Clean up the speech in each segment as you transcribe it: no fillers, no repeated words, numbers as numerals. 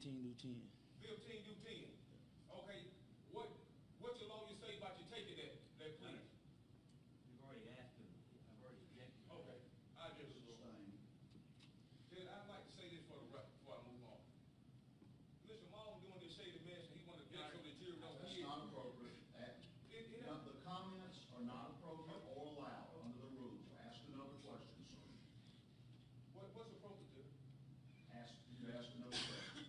15 to 10. 15 to 10. Okay, what's your lawyer say about you taking that plea? You've already asked him. I've already objected. Okay, I just, Sustained. Judge, I'd like to say this for the record before I move on. Mr. Long doing this shady mess and he want to get so the jury don't That's hear. not appropriate. Now, the comments are not appropriate or allowed under the rules. Ask another question, sir. What's appropriate, Judge? Ask another question.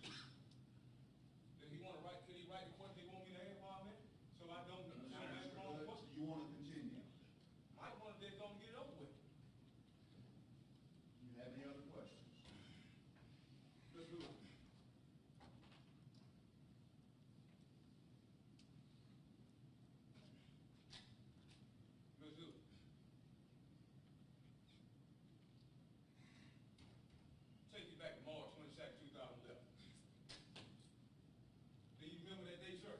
Could he write the question he want me to ask while I'm in? So I don't ask the wrong question? You want to continue? Might want to just go and get it over with. Do you have any other questions? Let's do it. Let's do it. Take you back to March 22nd, 2011. Do you remember that day, sir?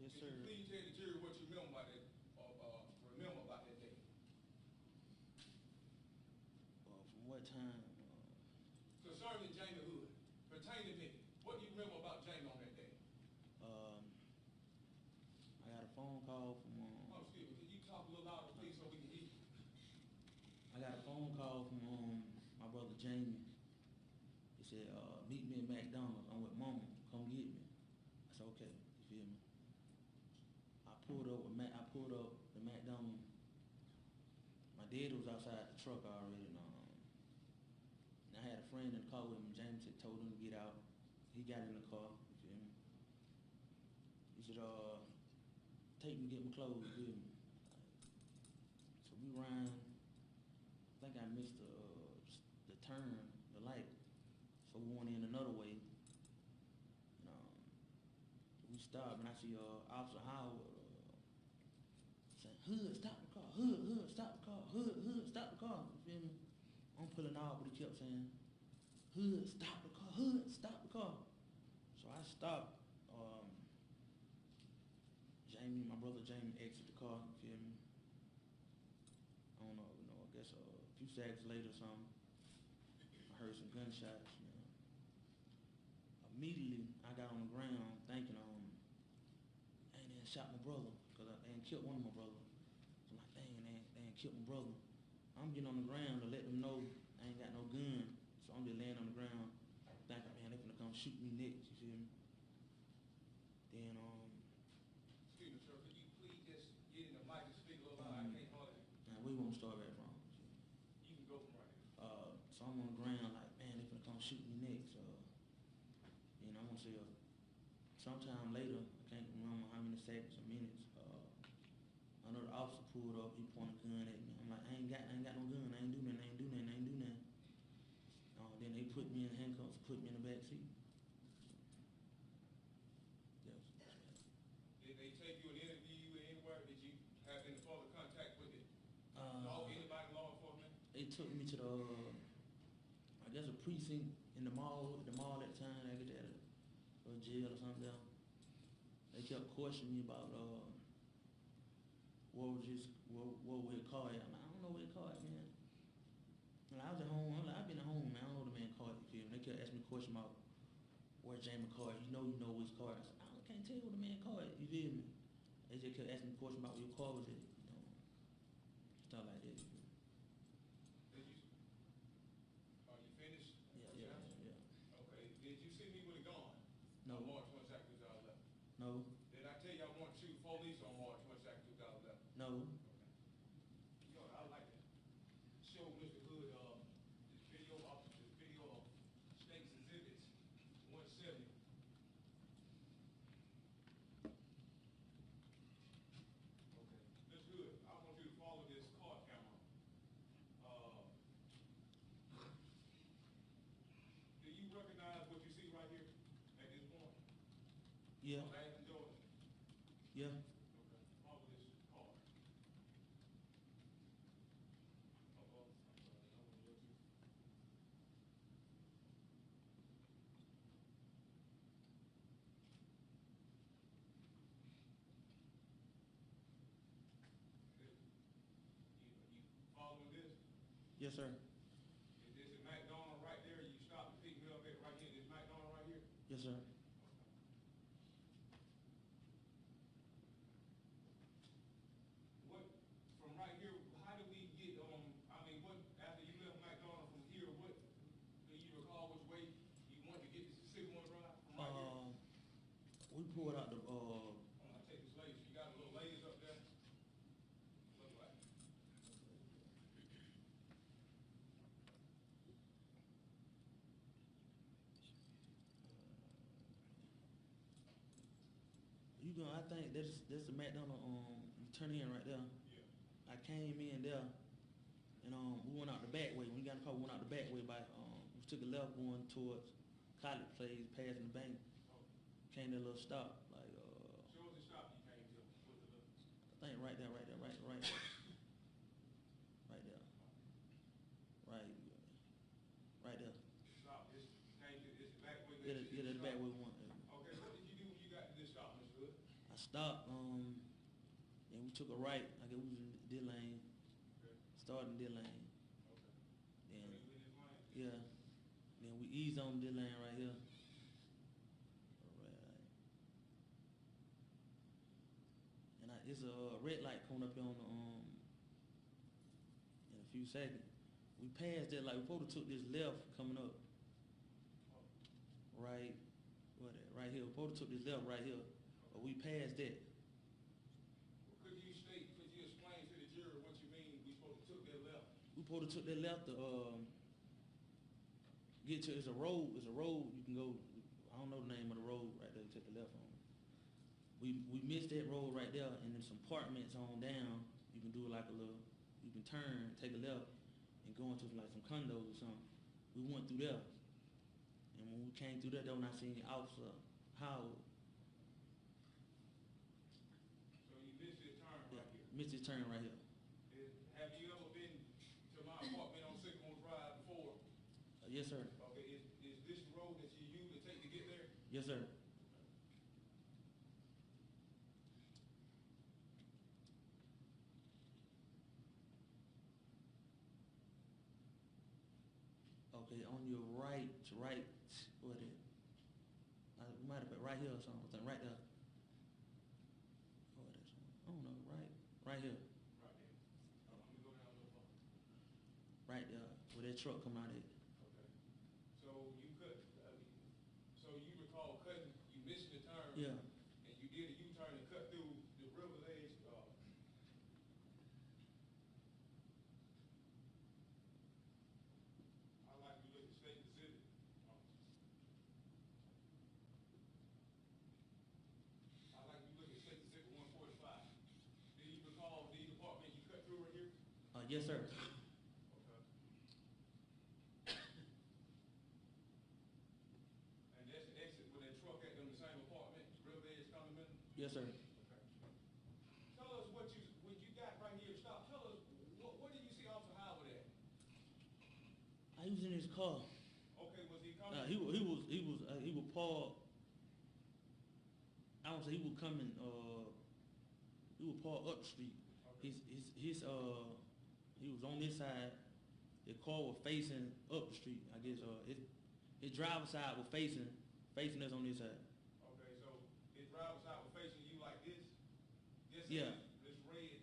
Yes, Could sir. you please tell the jury what you remember about that day? From what time? Concerning Jamie Hood, pertaining to me, what do you remember about Jamie on that day? I got a phone call from. Oh, excuse me, can you talk a little louder, please, so we can hear you? I got a phone call from my brother Jamie. He said, "Meet me at McDonald's. I'm with Mama. Come get me." I said, "Okay." You feel me? I pulled up the McDonald's. My dad was outside the truck already, and I had a friend in the car with him. James had told him to get out. He got in the car. You feel me? He said, "Take me to get my clothes." You feel me? So we ran. I think I missed the turn, the light. So we went in another way. And, we stopped, and I see Officer Howard saying, "Hood, stop the car. Hood, stop the car. Hood, stop the car." You feel me? I'm pulling out, but he kept saying, "Hood, stop the car. Hood, stop the car." So I stopped. My brother Jamie exited the car. You feel me? I don't know, I guess a few seconds later or something, I heard some gunshots. Immediately, I got on the ground thinking, I ain't shot my brother, because they ain't killed one of my brothers. So I'm like, dang, they ain't killed my brother. I'm getting on the ground to let them know I ain't got no gun. So I'm just laying on the ground thinking, man, they finna come shoot me next, you feel me? Then, Excuse me, sir, could you please just get in the mic and speak a little louder? I can't hardly. man, we won't start back from. You can go from right here. So I'm on the ground like, man, they finna come shoot me next. I'm gonna say sometime later, I can't remember how many seconds or minutes, another officer pulled up, he pointed a gun at me. I'm like, I ain't got no gun, I ain't do nothing. Then they put me in handcuffs, put me in the back seat. Yes. Did they take you and interview you anywhere? Did you have any further contact with anybody in law enforcement? They took me to the, I guess a precinct in the mall at the time, I guess at a jail or something there. They kept questioning me about where the car at. I'm like, I don't know where the car at, man. And I was at home, I've been at home, man, I don't know the man car, you feel me? They kept asking me a question about where Jamie car is. You know which car. I said, I can't tell you what the man car is, you feel me? They just kept asking me a question about where your car was at, stuff like that, you feel me? Are you finished? Yeah. Okay, did you see me with a gun? No. On March 22nd, 2011? No. Did I tell you I want to shoot police on March 22nd, 2011? No. Okay. You know, I like to show Mr. Hood this video of State's Exhibits 170. Okay, Mr. Hood, I want you to follow this card camera. Do you recognize what you see right here at this point? Yeah. On Athens, Georgia? Yeah. Okay, follow this card. You following this? Yes, sir. Is this a McDonald's right there? You stop and pick me up at right here. This McDonald's right here? Yes, sir. What, from right here, how did we get, I mean, what, after you left McDonald's from here, what, do you recall which way you wanted to get to Sycamore Drive from right here? We pulled out the, I'm gonna take this laser, you got a little lasers up there? Look like. you know, I think that's the McDonald, you turn in right there. Yeah. I came in there, and we went out the back way. When we got in the car, we went out the back way by, we took a left going towards College Place, passing the bank. Oh. Came to a little stop, like, Show us the stop you came to, with the little. I think right there, right there, right there. Right there. Right there. Stop, this came to, this back way. Yeah, the back way we went. Okay, what did you do when you got to this stop, Mr. Hood? I stopped, and we took a right. I guess we was in D lane, Okay. starting D lane. Okay. Then, So you in this lane? yeah. Then we eased on D lane right here. Right. And it's a red light coming up here on the, in a few seconds. We passed that, like, we supposed to took this left coming up. Right, right here. We supposed to took this left right here. But we passed that. Could you explain to the jury what you mean we supposed to took that left? We supposed to took that left to get to, it's a road you can go, I don't know the name of the road right there, you take the left on. We missed that road right there, and then some apartments on down, you can do like a little, you can turn, take a left, and go into like some condos or something. We went through there, and when we came through there, though, when I seen Officer Howard. So you missed this turn Yeah, right here. missed his turn right here. Have you ever been to my apartment on Sycamore Drive before? Yes, sir. Okay, is this the road that you use to take to get there? Yes, sir. Okay, on your right, what it? We might have been right here or something, right there. What is it? I don't know, right here, Right there. Let me go down a little farther. right there, where that truck come out at. Okay. So you so you recall cutting, you missed the turn. Yeah, And you did a U-turn and cut through the river ledge, I like to look at state exhibit. I like to look at state exhibit 145. Do you recall the department you cut through right here? yes, sir. Okay. And that's the exit with that truck at them, the same apartment, river ledge condominium? Yes, sir. Okay. Tell us what you got right here, stop, tell us, what did you see Officer Howard at? He was in his car. Okay, was he coming? He was parked. I don't say he was coming. He was parked up the street. Okay. He was on this side. The car was facing up the street. I guess his driver's side was facing us on this side. Okay, so his driver's side was facing you like this? Yeah. This red,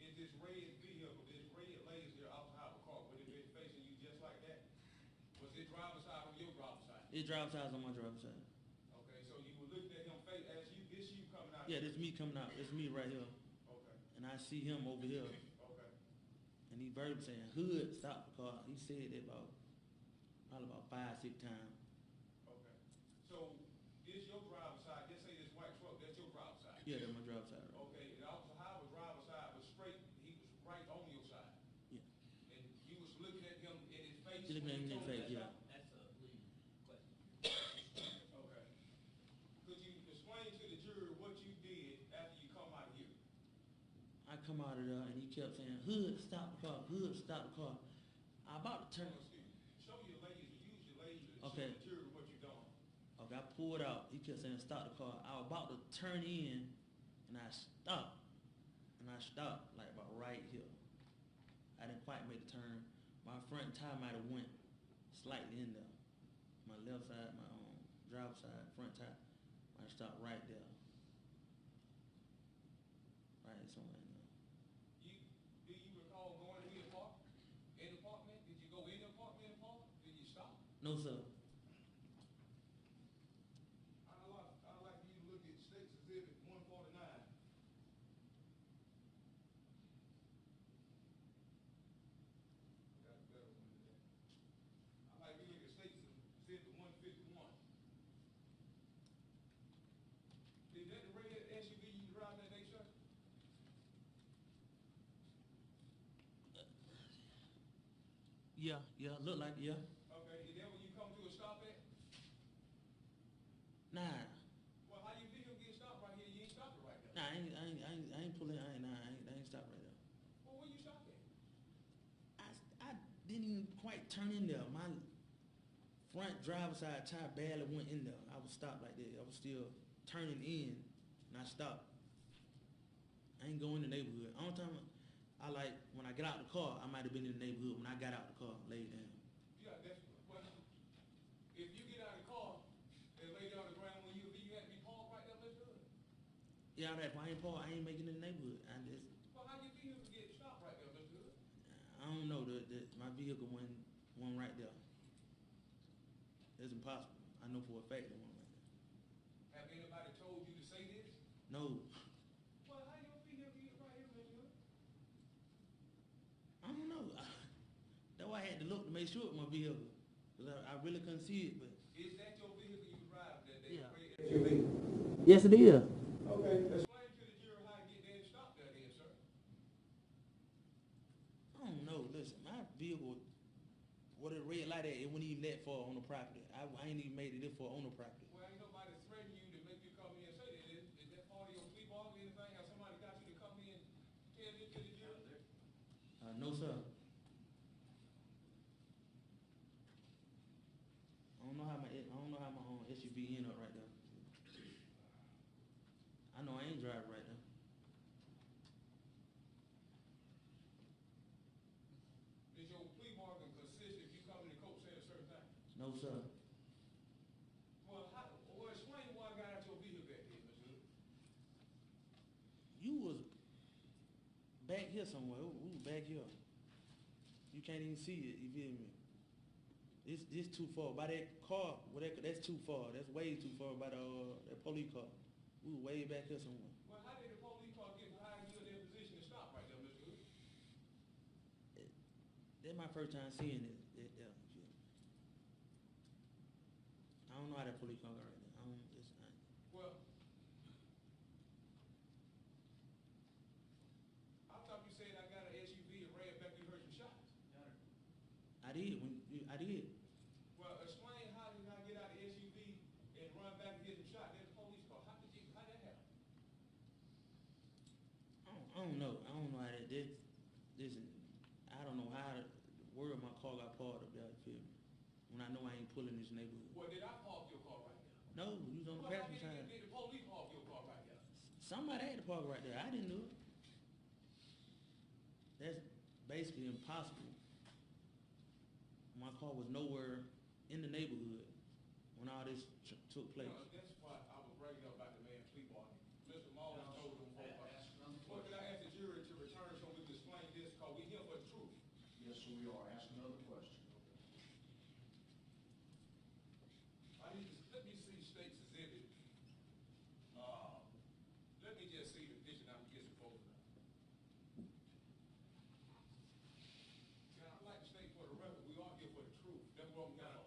is this red vehicle, this red laser Officer Howard car, would it be facing you just like that? Was his driver's side on your driver's side? His driver's side is on my driver's side. Okay, so you were looking at him face, as you, this you coming out? Yeah, this me coming out. It's me right here. Okay, And I see him over here. okay. And he verbally saying, "Hood, stop the car." He said that probably about 5-6 times. Okay. So this your driver's side, just say this white truck, that's your driver's side? Yeah, that's my driver's side. Right? Okay, and Officer Howard's driver's side was straight, he was right on your side? Yeah. And you was looking at him in his face? He looking at me in his face, yeah. That's a leading question. Okay. Could you explain to the jury what you did after you come out of here? I come out of there and he kept saying, "Hood, stop the car. Hood, stop the car." I about to turn. Excuse me. Show your laser, use your laser to Okay. show the jury what you done. Okay, I pulled out. He kept saying, "Stop the car." I was about to turn in, and I stopped. Like about right here. I didn't quite make the turn. My front tire might have went slightly in there. My left side, my driver's side, front tire. I stopped right there. Right somewhere in there. Do you recall going to the apartment? In the apartment? Did you go in the apartment and park? Did you stop? No, sir. I'd like for you to look at State's Exhibit 149. Got a better one than that. I'd like you to look at State's Exhibit 151. Is that the red SUV you drive that day, sir? Yeah, look like, yeah. Okay, is that when you come to a stop at? Nah, Well, how your vehicle get stopped right here? You ain't stopped it right there. nah, I ain't pulling, I ain't stopped right there. Well, where you stopped at? I didn't even quite turn in there. My front driver's side tire barely went in there. I was stopped like that. I was still turning in, and I stopped. I ain't go in the neighborhood. Only time I like, when I get out the car, I might have been in the neighborhood. When I got out the car, laid down. Yeah, that's, well, if you get out of the car and lay down on the ground when you had to be parked right there, Mr. Hood. Yeah, if I ain't Paul, I ain't making it in the neighborhood. Well, how your vehicle get stopped right there, Mr. Hood? I don't know. My vehicle went right there. It's impossible. I know for a fact it went right there. Have anybody told you to say this? No, Well, how your vehicle get right here, Mr. Hood? I don't know. That's why I had to look to make sure it was my vehicle. Cause I really couldn't see it, but. Is that your vehicle you drive that day? Yeah. Red SUV? Yes, it is. Okay, explain to the jury how you get there and stop there then, sir. I don't know. Listen, my vehicle, what a red light at, it wasn't even that far on the property. I ain't even made it this far on the property. Well, ain't nobody threatening you to make you come in and say that. Is that part of your plea bargain or anything? Has somebody got you to come in and tell this to the jury? No, sir. I don't know how my SUV ended up right there. I know I ain't driving right now. Does your plea bargain consist if you come in the court saying a certain thing? No, sir. Well, explain why I got out your vehicle back there, Mr. Hood. You was back here somewhere. We was back here. You can't even see it. You feel me? This too far. By that car, that's too far. That's way too far by that police car. We were way back here somewhere. Well, how did the police car get behind you in their position to stop right there, Mr. Hood? That's my first time seeing it. I don't know how that police car got right there. Well, I thought you said I got an SUV and ran back, you heard some shots. I did. I did. Well, explain how did I get out of the SUV and run back and get some shots? There's a police car. How that happen? I don't know. I don't know how that did. Listen, I don't know how where my car got parked up there. You feel me? When I know I ain't pulling this neighborhood. Well, did I park your car right there? No, you was on the Well, how passenger side. did the police park your car right there? Somebody had to park right there. I didn't do it. That's basically impossible. My car was nowhere in the neighborhood when all this took place. No, that's why I was bringing up about the man's plea bargain. Mr. Mullins told them. Well, can I ask the jury to return so we can explain this? Because we here for the truth. Yes, sir, we are. Ask another question. Let me see State's Exhibit. Let me just see the picture. I'm get some photos. Now, I'd like to state for the record, we are here for the truth. That's what we got on.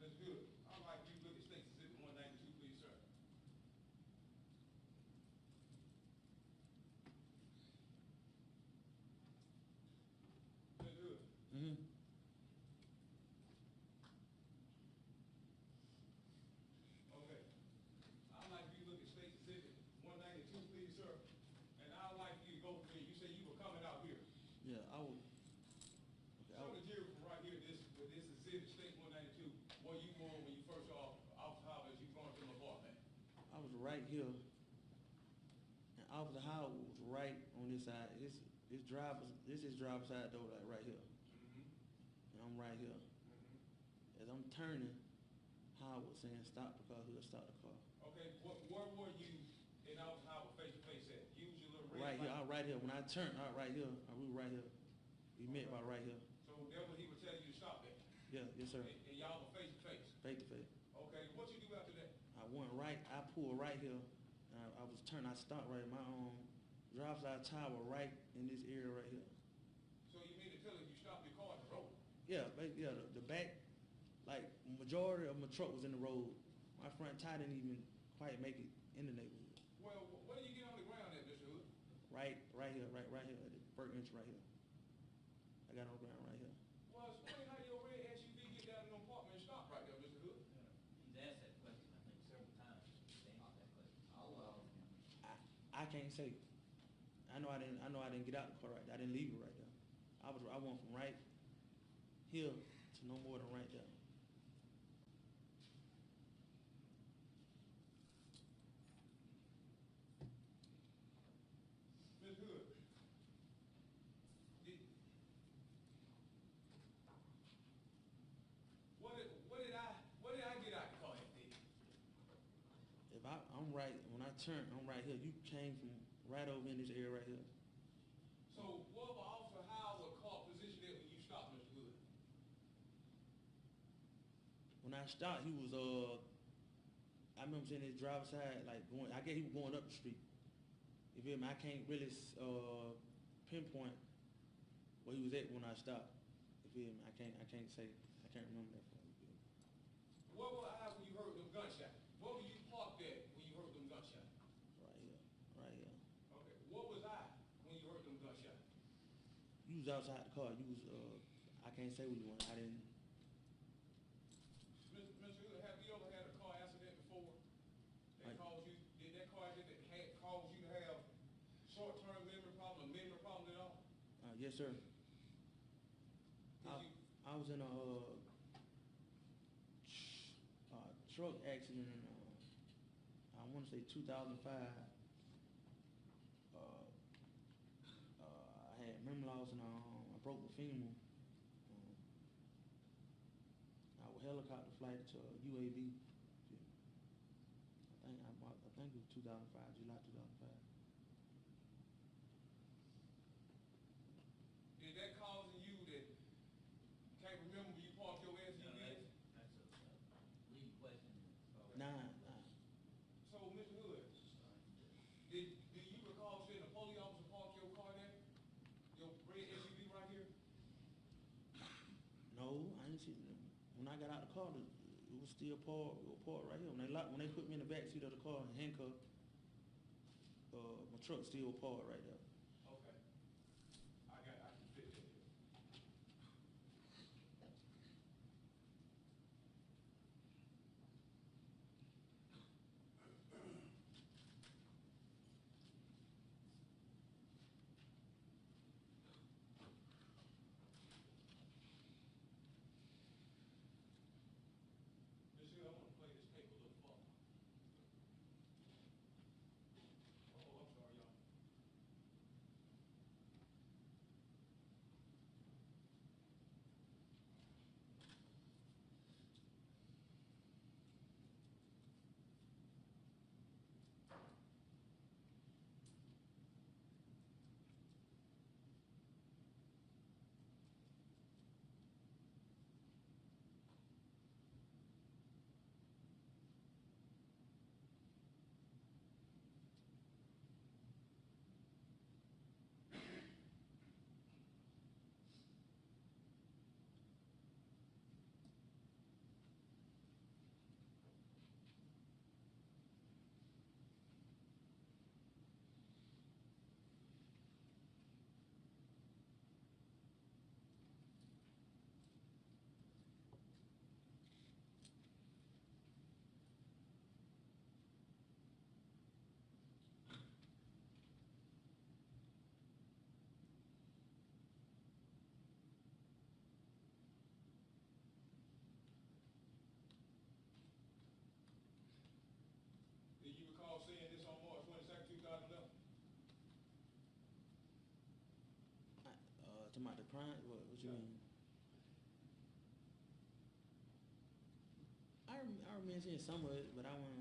Mr. Hood, I'd like you to look at State Exhibit 192, please, sir. Mr. Hood. Mm-hmm. Okay. I'd like you to look at State Exhibit 192, please, sir. And I'd like you to go through here. You say you were coming out here. Yeah, I was. Okay, Show the jury from right here, with this exhibit, State 192, where you going when you first off Howard, as you going to the apartment. I was right here, and Officer Howard was right on this side. This is driver's side door, like right here, Mm-hmm. and I'm right here. Mm-hmm. As I'm turning, Howard was saying stop the car. He'll stop the car. Okay, where were you in Officer Howard face to face at? Use your little red Right here, light. I right here. When I turned, I right here. We were right here. We met by right here. So that what he was telling you to stop at? Yeah, yes sir. And y'all were face to face? Face to face. Okay, what you do after that? I went right. I pulled right here. I was turning. I stopped right. My driver's side tire was right in this area right here. So you mean to tell us you stopped your car at the road? Yeah, yeah. The back, like majority of my truck was in the road. My front tire didn't even quite make it in the neighborhood. Well, where do you get on the ground at, Mr. Hood? Right here, right here, at the first inch right here. I got on the ground right here. Well, explain how your red SUV get down in the apartment and stop right there, Mr. Hood. He's asked that question, I think, several times. They answered that question. I'll allow him. I can't say. I know I didn't get out the car right there. I didn't leave it right there. I went from right here to no more than right there. Ms. Hood, what did I get out the car at then? If I'm right, when I turned, I'm right here. You came from right over in this area right here. So what was Officer Howard car positioned at when you stopped, Mr. Hood? When I stopped, he was I remember seeing his driver's side like going. I guess he was going up the street. You feel me? I can't really pinpoint where he was at when I stopped. You feel me? I can't say. I can't remember that. You feel me? Where were I when you heard them gunshots? Where were you parked at when you heard them gunshots? Right here, right here. Okay. What was I when you heard them gunshots? You was outside the car. You was I can't say where you went. I didn't. Mr. Hood, have you ever had a car accident before that Right. caused you? Did that car accident cause you to have short-term memory problem at all? Yes, sir. Did you? I was in a truck accident in I want to say 2005. I had memory loss and I broke the femur. I was helicopter flight to UAB. I think it was 2005, July 2005. Did that cause in you that can't remember when you parked your No, SUV? that's a lead question. Nah. So, Mr. Hood, do you recall seeing a police officer park your car there? Your red SUV right here? No, I didn't see them. When I got out the car, it was still parked right here. When they put me in the back seat of the car and handcuffed, my truck still parked right there. Okay. I can fit that here. Mr. Hood, I want to play this tape a little further. Oh, I'm sorry, y'all. talking about the crime? What you Yeah. mean? I remember seeing some of it, but I went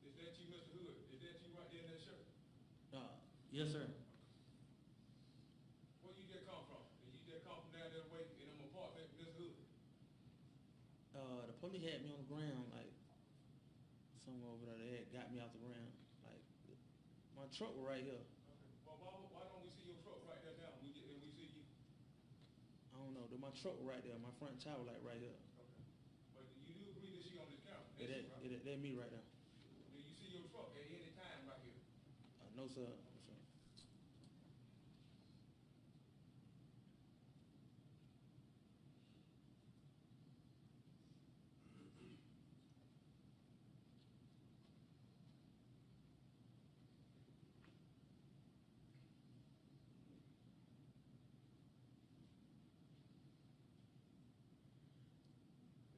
Is that you, Mr. Hood? Is that you right there in that shirt? yes, sir. Where you just come from? Did you just come from down that way in them apartment, Mr. Hood? The police had me on the ground, like somewhere over there. They had got me off the ground. Like my truck was right here. Okay. Well, why don't we see your truck right there now? And we see you. I don't know. My truck was right there. My front tire was like right here. Okay. But you do agree that she on this camera? That's you, right? That me right there. Do you see your truck at any time right here? No, sir. No, sir.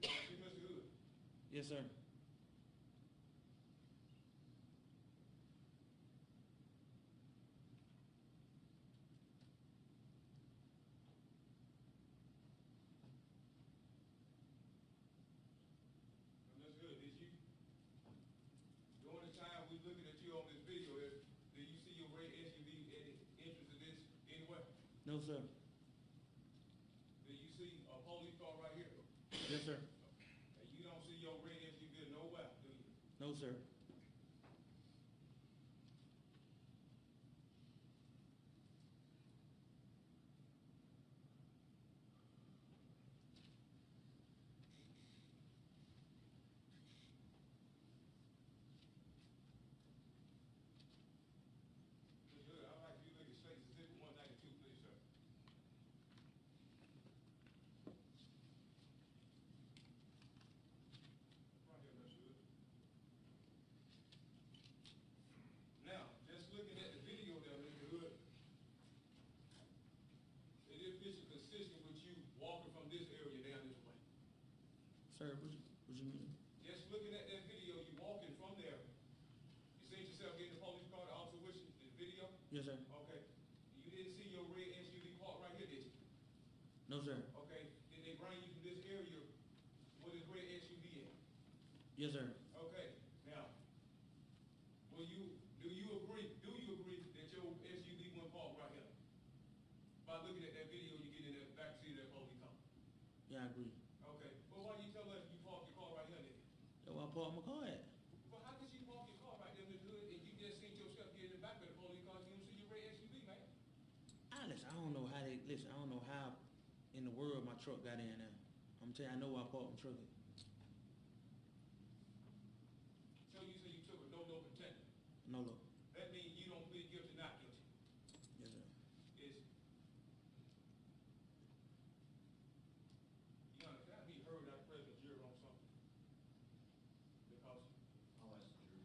Is that you, Mr. Hood? Yes, sir. Mr. Hood, did you, during the time we looking at you on this video, do you see your red SUV at the entrance of this anywhere? No, sir. Do you see a police car right here? Yes, sir. And you don't see your red SUV nowhere, do you? No, sir. Mr. Hood, I'd like you to look at State Exhibit 192, please, sir. Right here, Mr. Hood. Now, just looking at the video there, Mr. Hood, is this picture consistent with you walking from this area down this way? Sir, what you mean? Just looking at that video, you walking from there, you seen yourself getting the police car, the officer with you, the video? Yes, sir. Okay. You didn't see your red SUV parked right here, did you? No, sir. Okay. Did they bring you from this area with this red SUV in? Yes, sir. Okay. Now, do you agree that your SUV went parked right here? By looking at that video, you get in the back seat of that police car. Yeah, I agree. Okay. Well, why you tell us you parked your car right here then? That's where I parked my car at. Well, how could you park your car right there, Mr. Hood, and you just seen yourself get in the back of the police car, you don't see your red SUV, man? Listen, I don't know how I don't know how in the world my truck got in there. I'm telling you, I know where I parked my truck at. So you say you took a no contender. No, look. That means you don't plead guilty, not guilty. Yes, sir. Is, Your Honor, can I be heard out of present jury on something? Because I'll ask the jury.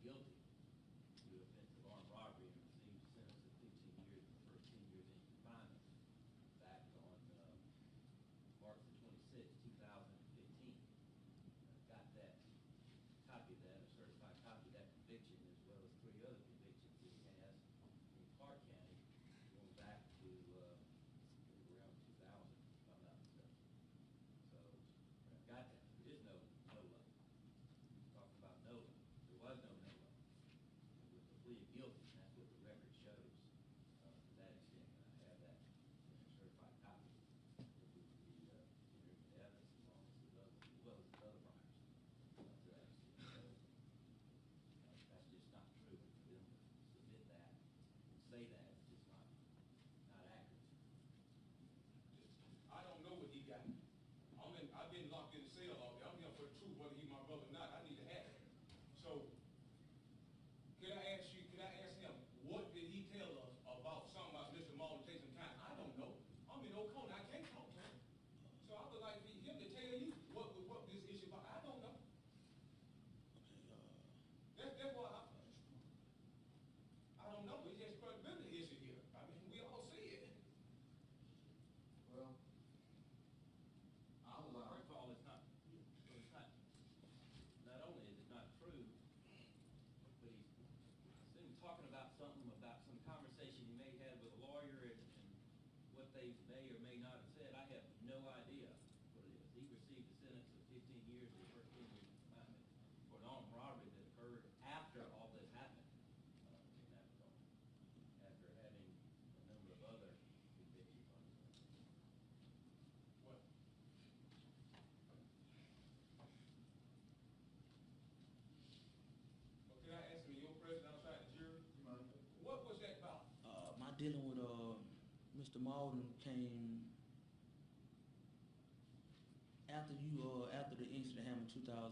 guilty to the offense of armed robbery and received a sentence of 15 years and the first 10 years in confinement back on March the 26th, 2015. Got that copy of that, a certified copy of that conviction, as well as 3 other convictions that he has in Clark County, going back to around 2000, if I'm not mistaken. So I've got that. There is no NOLA. Talking about NOLA. There was no NOLA. It was a plea of guilty, and that's what the record shows to that extent. And I have that in a certified copy. It would be entered into evidence as well as other priors to that extent. So that's just not true. For them to submit that and say that is just not accurate. I don't know what he got. I've been locked in the cell all day. I'm here for the truth, whether he my brother or not. I need to have it. So, could I ask him, what did he tell us about something about Mr. Malden taking time? I don't know. I'm in Oconee. I can't talk to him. So I would like for him to tell you what this issue about. I don't know. Okay, That's why I don't know. It's just credibility issue here. I mean, we all see it. Well, I'll allow. First of all, it's not only is it not true, but he's talking about something, about some conversation he may have with a lawyer and what they may or may not have said. I have no idea what it is. He received a sentence of 15 years and 13 years in confinement for an armed robbery that occurred after all this happened in that regard, after having a number of other convictions on his record. What? Well, can I ask him, your presence outside the jury? You mind? What was that about? my dealing with Mr. Malden came after after the incident happened in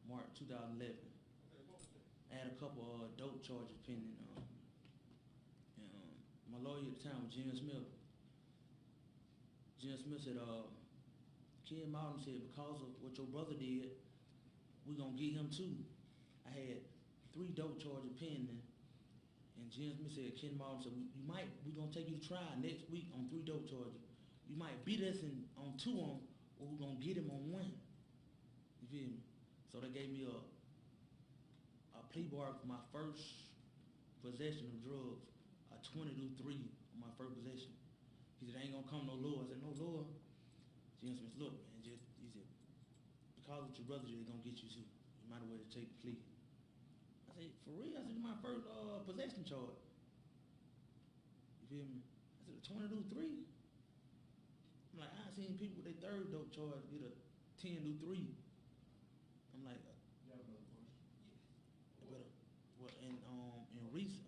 March 2011. Okay, what was that? I had a couple of dope charges pending. And my lawyer at the time was Jim Smith. Jim Smith said, Ken Malden said, because of what your brother did, we're gonna get him too. I had 3 dope charges pending. And Jim Smith said, Ken Malden said, we're gonna take you to trial next week on 3 dope charges. You might beat us on 2 of them, or we're gonna get him on 1. You feel me? So they gave me a plea bargain for my first possession of drugs, a 20-3 on my first possession. He said, ain't gonna come no lower. I said, no lower. Jim Smith, look, man, he said, because of what your brother did, they're gonna get you too. You might as well take the plea. I said, for real? I said, my first possession charge. You feel me? I said, a 20-3. I'm like, I seen people with their 3rd dope charge get a 10-3. I'm like, You have another question? what in recent?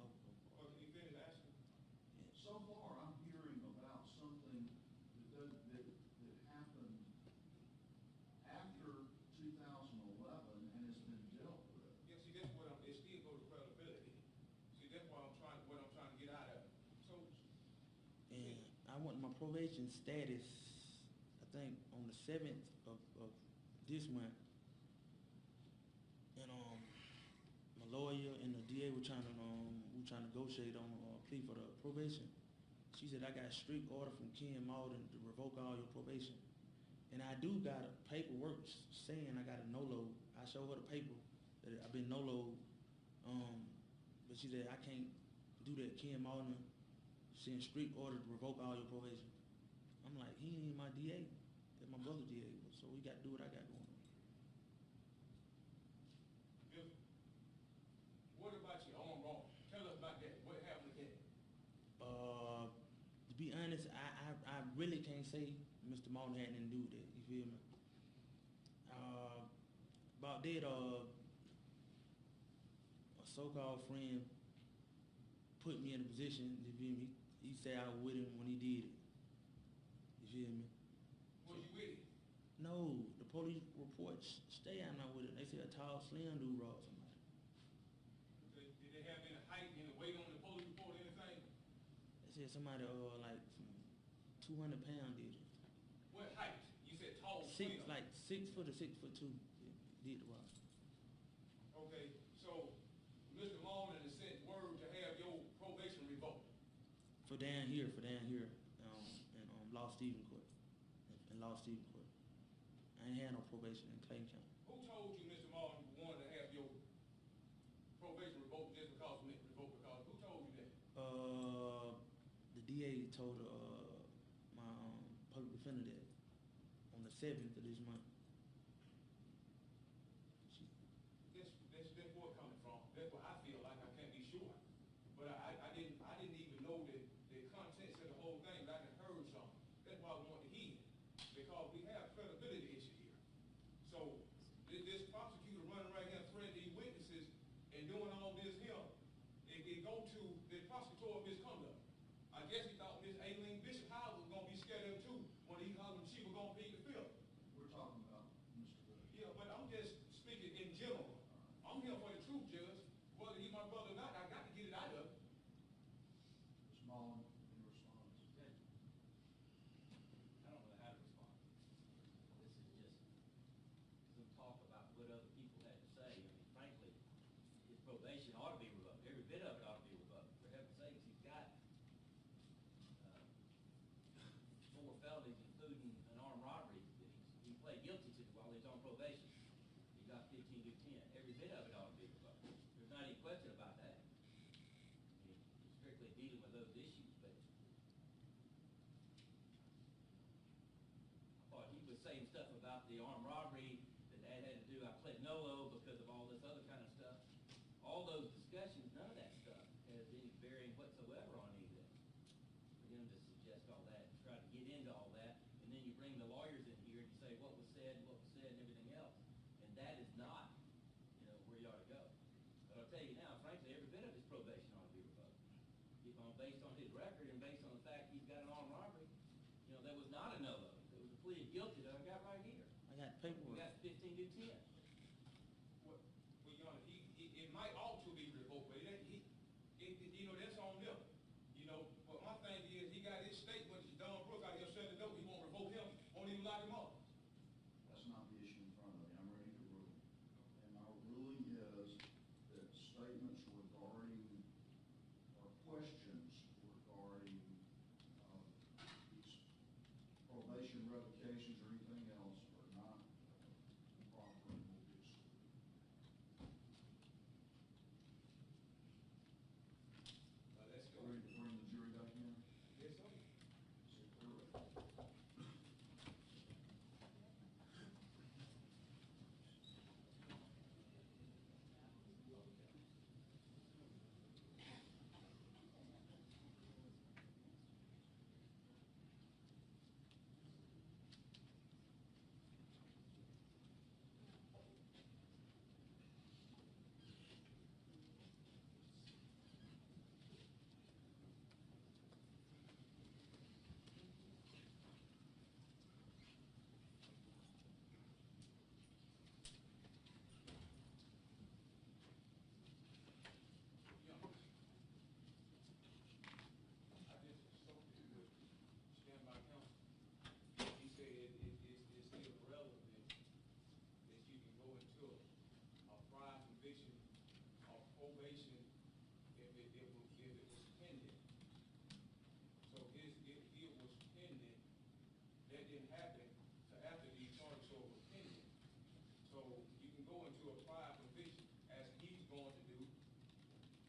Or can you finish asking? So far, I'm hearing about something that happened after 2011 and has been dealt with. Yeah, see, that's what it still go to credibility. See, that's what I'm trying to get out of it. So, And I want my probation status, I think, on the 7th of this month. And my lawyer and the DA were trying to negotiate on a plea for the probation. She said I got a strict order from Ken Malden to revoke all your probation. And I do got a paperwork saying I got a no-load. I showed her the paper that I've been no-load. But she said I can't do that. Ken Malden sent strict order to revoke all your probation. I'm like, he ain't even my DA. That's my brother DA. So we got to do what I got going on. what about your arm wrong? Tell us about that. What happened with that? To be honest, I really can't say Mr. Malden had nothing to do with that. You feel me? About that, a so-called friend put me in a position. You feel me? He said I was with him when he did it. You feel me? Was you with it? No, the police reports stay I'm not with it. They said a tall, slim dude robbed somebody. Did they have any height, any weight on the police report, anything? They said somebody like 200 pounds did it. What height? You said tall, Six, slim. like 6 foot or 6'2" did the rob. Okay, so For down here, in Law Stephen Court, in Law Stephen Court. I ain't had no probation in Clayton County. Who told you, Mr. Martin, you wanted to have your probation revoked just because of it, revoked because, who told you that? The DA told my public defender that on the 7th of this month. That's where it coming from. That's what I feel like. I can't be sure. But I didn't even know that the contents of the whole thing, but I had heard something. That's why I wanted to hear. Because we have credibility issue here. So this prosecutor running right here threatening these witnesses and doing all this here, it go to the prosecutorial misconduct. I guess he thought Miss Aileen Bishop Howard was gonna be scared of him too when he called him she was gonna plead the fifth. We're talking about Mr. Wood. Yeah, but I'm just speaking in general. I'm here for the truth, Judge. Whether he's my brother or not, I got to get it out of him. Ms. Mullen, in response. I don't know how to respond. This is just some talk about what other people had to say. I mean, frankly, his probation ought to be revoked. Every bit of it ought to be revoked. For heaven's sakes, he's got 4 felonies, including an armed robbery that he pled guilty to while he's on probation. He got 15 to 10. Every bit of it ought to be revoked. There's not any question about that. I mean, he's strictly dealing with those issues, but I thought he was saying stuff about the armed robbery that had to do, I pled nolo because of all this other kind of stuff. All those discussions, none of that stuff has any bearing whatsoever on any of this. For him to suggest all that, try to get into all that, and then you bring the lawyers in here and you say what was said, and everything else. And that is not, where you ought to go. But I'll tell you now, frankly, every bit of his probation ought to be revoked. Based on his record and based on the fact he's got an armed robbery, that was not a no-no. It was a plea of guilty that I got right here. I got We paperwork. got 15 to 10. Well, Your Honor, it might also be revoked, but that's on them. But my thing is, he got his statement, Don Brook out here shutting it up, he won't revoke him, won't even lock him up. That's not the issue in front of me. I'm ready to rule. And my ruling is that statements regarding, or questions regarding these probation revocations or anything else are not proper and will be excluded. Let's go. Ready to bring the jury back in? Yes, sir. See if they're ready. I just consulted with standby counsel. He said it's still relevant that you can go into a prior conviction of probation if it was pending. So if it was pending, that didn't happen till after the charge so it was pending. So you can go into a prior conviction as he's going to do,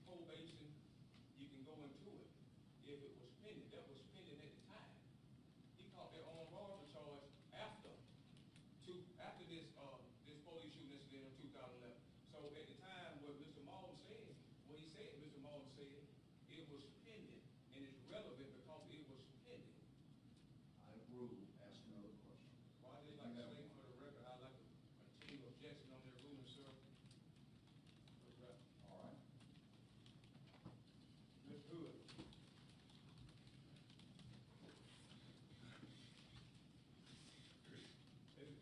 probation, you can go into it if it was pending. That was pending at the time. He caught that armed robbery charge after this police shooting incident in 2011. So at the time, what Mr. Malden said, Mr. Malden said, it was pending, and it's relevant because it was pending. I rule. Ask another question. Well, I just like to say for the record, I'd like to continue objection on that ruling, sir. For the record. All right. Ms. Hood.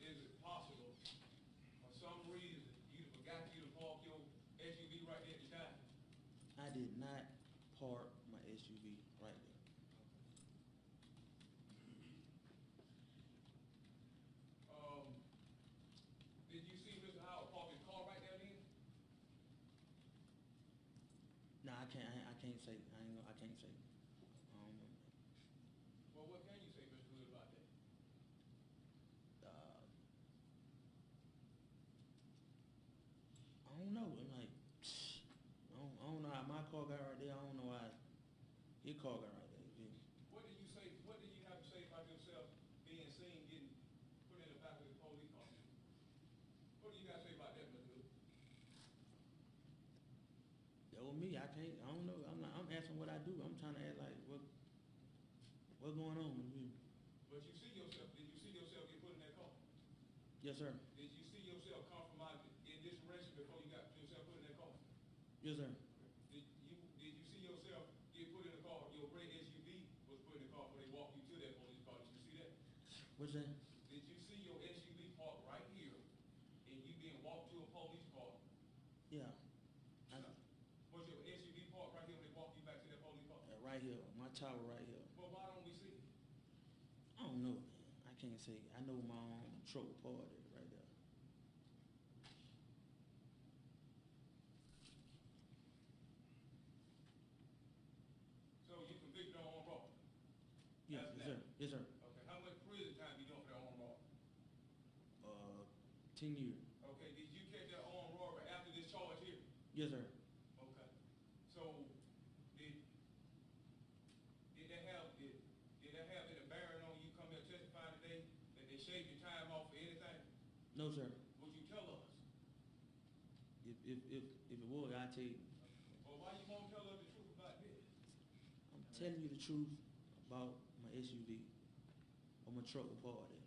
Is it possible, for some reason, you forgot you to park your SUV right there at the time? I did not park my SUV right there. Did you see Mr. Howard park his car right down there? No, I can't say. I can't say. car got right there. I don't know why his car got right there. You feel me? What do you say, what do you have to say about yourself being seen getting put in the back of the police car? What do you got to say about that, Mr. Hood? That was me. I can't. I don't know. I'm asking what I do. I'm trying to act like what's going on. You feel me? But you see yourself, did you see yourself get put in that car? Yes, sir. Did you see yourself compromised in this arrest before you got yourself put in that car? Yes, sir. Did you see yourself get put in the car? Your red SUV was put in the car before they walked you to that police car. Did you see that? What's that? Did you see your SUV parked right here and you being walked to a police car? Yeah. Was your SUV parked right here when they walked you back to that police car? Right here. My tower right here. Well, why don't we see it? I don't know, man. I can't say. I know my own truck part of it right there. So you convicted on armed robbery? Yes, That's yes, sir. that. Yes, sir. Okay, how much prison time you doing for that armed robbery? 10 years. Okay, did you catch that armed robbery after this charge here? Yes, sir. Okay, so did that have any bearing on you come here testifying today, that they shaved your time off for anything? No, sir. Would you tell us? If it was, I'd tell you. Or why you won't tell us the truth about this? I'm telling you the truth about my SUV or my truck or part of it.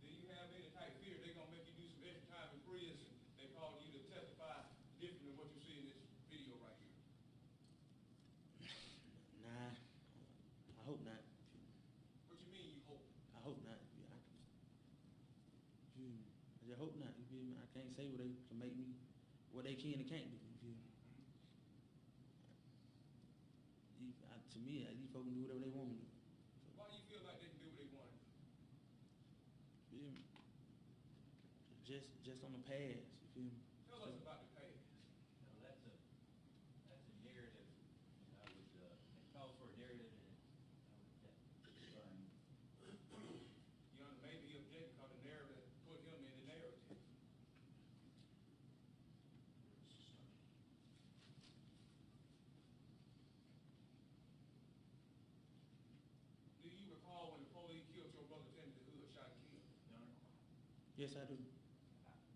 Do you have any type of fear they're gonna make you do some extra time in prison? They call you to testify different than what you see in this video right here. Nah, I hope not. What you mean you hope? I hope not. Yeah, I just hope not. You feel me? I can't say what they can make me, what they can and can't do. You feel me? To me, these folks can do whatever they want to do. Why do you feel like they can do what they want to do? Feel me? Just on the pass. You feel me? Tell us about the past. Now, that's a narrative, and I would, it calls for a narrative, and I would object. You know, maybe he objected because the narrative put him in the narrative. Do you recall when the police killed your brother Timothy Hood, shot and killed? Your Honor, Yes, I do. I would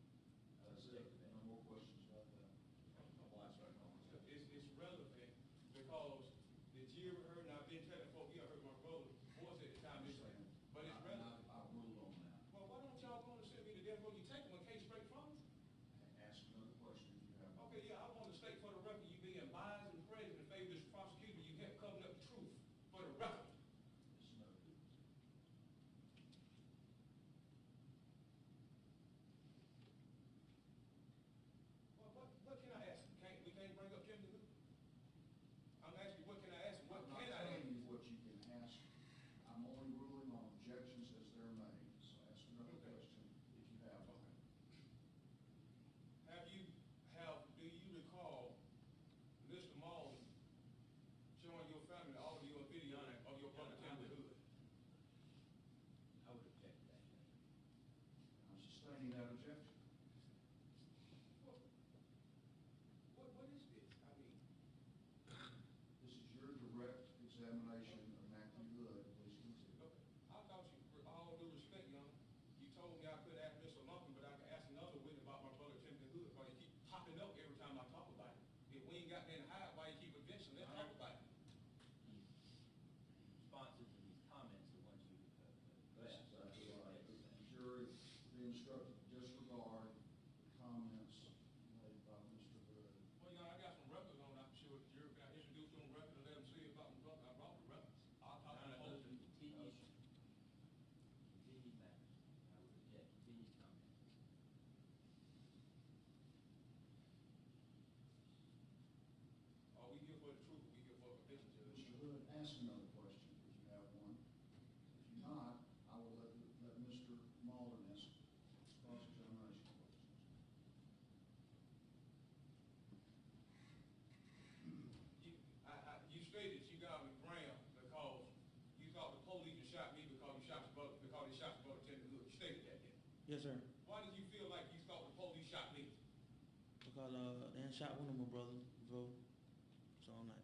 object to that. No more questions about that. It's relevant because did you ever heard, and I've been telling folks, you heard my brother voice at the time, this thing, but it's relevant. I've ruled on that. Well, why don't y'all go and send me to death row? You take one case straight from me? Ask another question if you have. Okay, yeah, I want to state for the record, you being biased and present in favor of this prosecutor, you have covered up the truth for the record. It's noted. Well, what can I ask him? We can't bring up Timothy Hood? I'm asking you, what can I ask him? What I'm not can I ask telling him? you what you can ask. I'm only ruling on objections as they're made. So ask another Okay. question if you have one. Do you recall Mr. Malden showing your family the audio and video of your brother Timothy Hood? I would object to that, Your Honor. I'm sustaining that objection. What is this? I mean, This is your direct examination of Matthew Hood. Please continue. look, I thought you, with all due respect, young, you told me I could ask Mr. Lumpkin, but I could ask another witness about my brother Timothy Hood, because he keep popping up every time I talk about it. If we ain't got nothing to hide, why you keep adventuring? Let's talk about it. These responses and these comments are ones you, That's asked. exactly right. Object to that. The jury be instructed to disregard the comments made by Mr. Hood. Well, young, I got some records on, I'm sure the jury, can I introduce them records and let them see about my brother? I brought the records. I'll talk to Your the Honor, whole. those are continued matters. I would object, continued comments. Are we here for the truth, or we here for a conviction, Judge? Mr. Hood, ask another question if you have one. If not, I will let Mr. Malden ask cross-examination questions. You stated you got with Graham because you thought the police had shot me because you shot your brother, because they shot your brother Timothy Hood. You stated that, didn't you? Yes, sir. Why did you feel like you thought the police shot me? Because Cause they done shot one of my brothers before. So I'm like,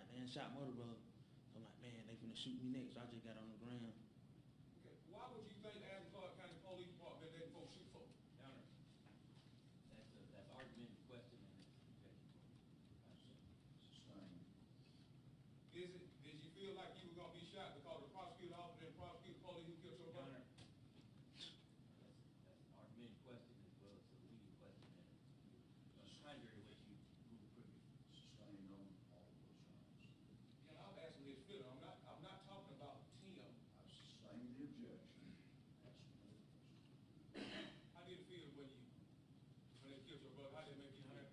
they done shot my other brother. So I'm like, man, they finna shoot me next. So I just got on the ground. Okay, why would you think the Adams Clark County Police Department let folks shoot folks? Your Honor, that's argument, question, and it's objection. Sustained. Did you feel like you were gonna be shot because the prosecutor officer didn't prosecute the police who killed your Your brother? Honor, that's an argument question as well as a leading question, and it's contrary to what you ruled previously. Sustained on all of those grounds. Yeah, I'm asking his feeling. I'm not talking about Tim. I sustained the objection. Ask another question. How did it feel when they killed your brother? How did it make you feel?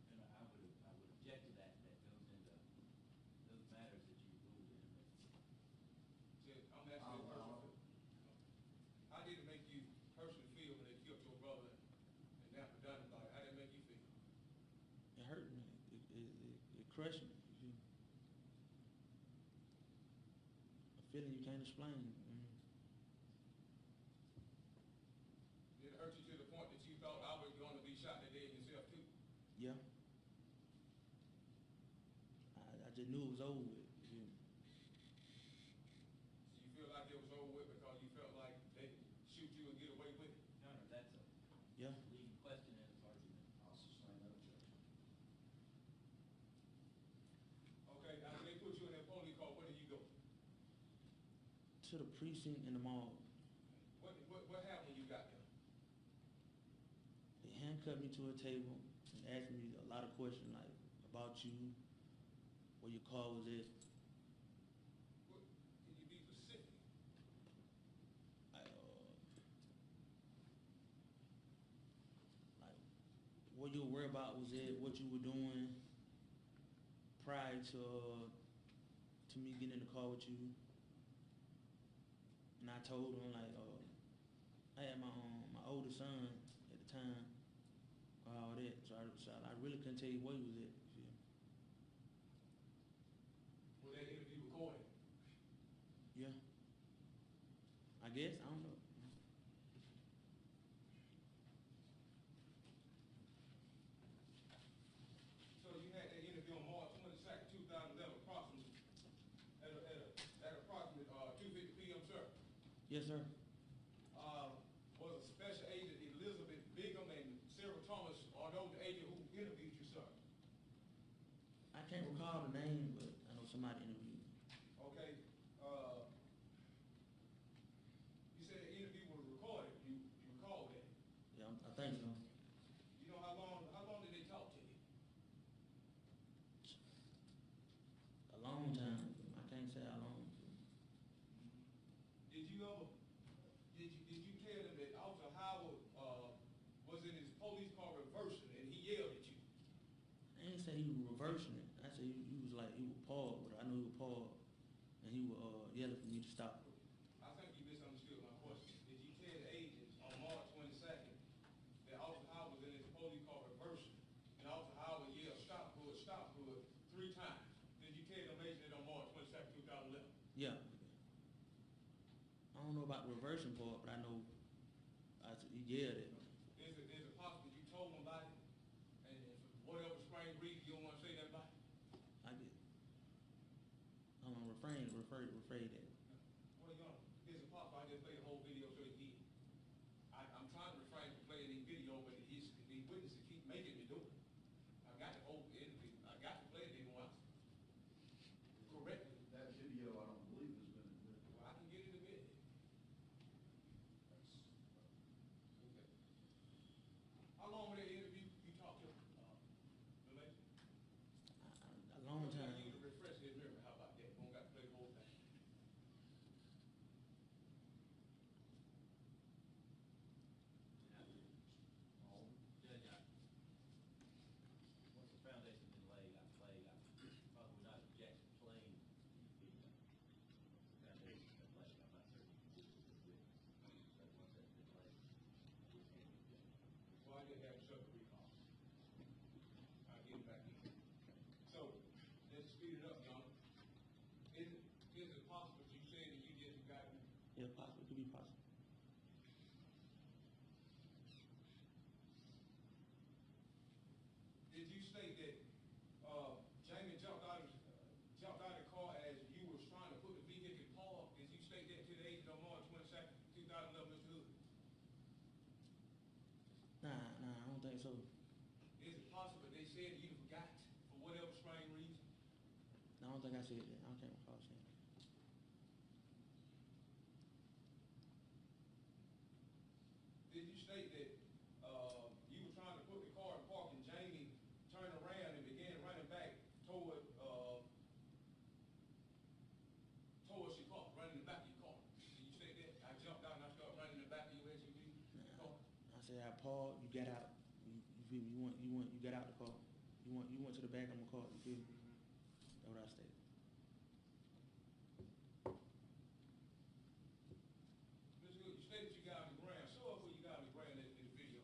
And I would object to that goes into those matters that you ruled in. I'm asking I'll his allow personal it. feeling. How did it make you personally feel when they killed your brother and that was done about it? How did it make you feel? It hurt me. It crushed me. You feel me? A feeling you can't explain. Did it hurt you to the point that you thought I was going to be shot that day yourself too? Yeah. I just knew it was over with. You feel me? So you feel like it was over with because you felt like they could shoot you and get away with it? Your Honor, that's a Yeah. leading question and it's argument. I'll sustain that objection. Okay, after they put you in that police car, where did you go? To the precinct in the mall. What happened when you got there? They handcuffed me to a table and asked me a lot of questions like about you, where your car was at. Can you be specific? Like where your whereabouts was at, what you were doing prior to me getting in the car with you. And I told them like I had my oldest son at the time, all that. So I really couldn't tell you where he was at. You feel me? Was that interview recorded? Yeah. I guess I don't know. So you had that interview on March 22nd, 2011, approximately, at approximately 2:50 p.m., sir. Yes, sir. Was a special agent Elizabeth Bigham and Sarah Thomas, are those the agent who interviewed you, sir? I can't recall the name, but I know somebody interviewed me. Okay, you said the interview was recorded, you recall that? Yeah, I think so. You know how long did they talk to you? A long time. I can't say how long. Did you tell them that Officer Howard, was in his police car reversing and he yelled at you? I ain't say he was reversing it. I said he was like, he was paused, but I know he was paused. And he was yelling for me to stop. I think you misunderstood my question. Did you tell the agents on March 22nd that Officer Howard was in his police car reversing and Officer Howard yelled, stop hood, 3 times? Did you tell them agents that on March 22nd, 2011? Yeah. I don't know about the reversing part, but I know he yelled at me. Is it possible you told them about it? And for whatever strange reason, you don't want to say that about it? I get. I'm gonna refrain that. What are you gonna, is it possible I just play the whole video so they get it? I'm trying to refrain from playing these video, but these witnesses keep making me do it. I got the whole interview, I got to play it even once. Correctly. That video, I don't believe has been admitted. Well, I can get it a bit. That's, Okay. How long were that interview you talked to the lady? A long I time. need to refresh his memory, how about that? We don't got to play the whole thing. Judge, once the foundation been laid, I probably would not object to playing the video. Once the foundation's been laid, I'm not certain you can do this with witness. But once that's been laid, we can't object. Why did they have such a recall? I'll get it back in. So, let's speed it up, y'all. Is it possible, you said that you just got it? Yeah, possible. It could be possible. think so. Is it possible they said you forgot for whatever strange reason? No, I don't think I said that. I don't think recall saying that. Did you state that, you were trying to put the car in park and Jamie turned around and began running back toward your car, running in the back of your car? Did you state that? I jumped out and I started running in the back of your SUV car? I said I paused. You got out. You feel me? You got out the car. You went to the back of my car. You feel me? That's what I stated. Mr. Good, you stated you got on the ground. Show us where you got on the ground in the video.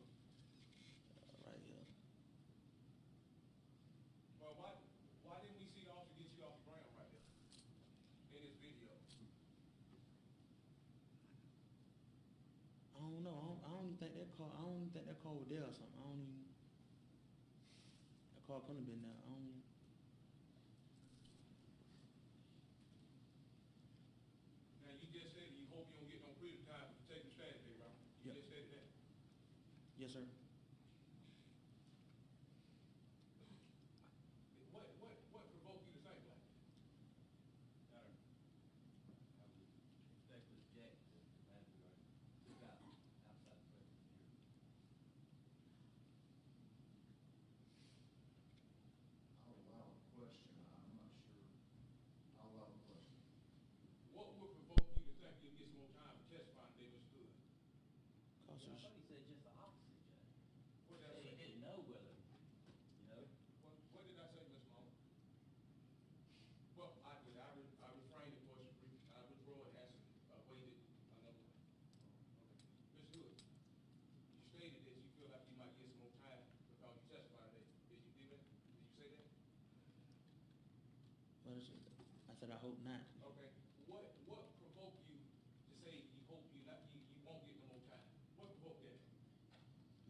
Right here. Well, why didn't we see the officer get you off the ground right there in this video? I don't know. I don't even think that car. I don't even think that car was there or something. I don't even. That car couldn't have been there. I don't. Now, you just said you hope you don't get no prison time for taking Saturday, right? You Yep. just said that. Yes, sir. What provoked you to think like that? Your Honor, I would respectfully object to Matthew Wray took out outside the presence here. I'll allow a question, I'm not sure. I'll allow a question. What would provoke you to think you'll get some more time to testify today, Mr. Good? Cause I thought he said just the opposite, Judge. What did I He say? didn't know whether, What did I say, Ms. Muller? Well, I refrained it for you, I withdraw and asked, waited another way. Okay. Mr. Good, you stated that you feel like you might get some more time because you testified today. Did you do that? Did you say that? what is it? I said I hope not. Okay. What provoked you to say you hope you won't get no more time? What provoked that?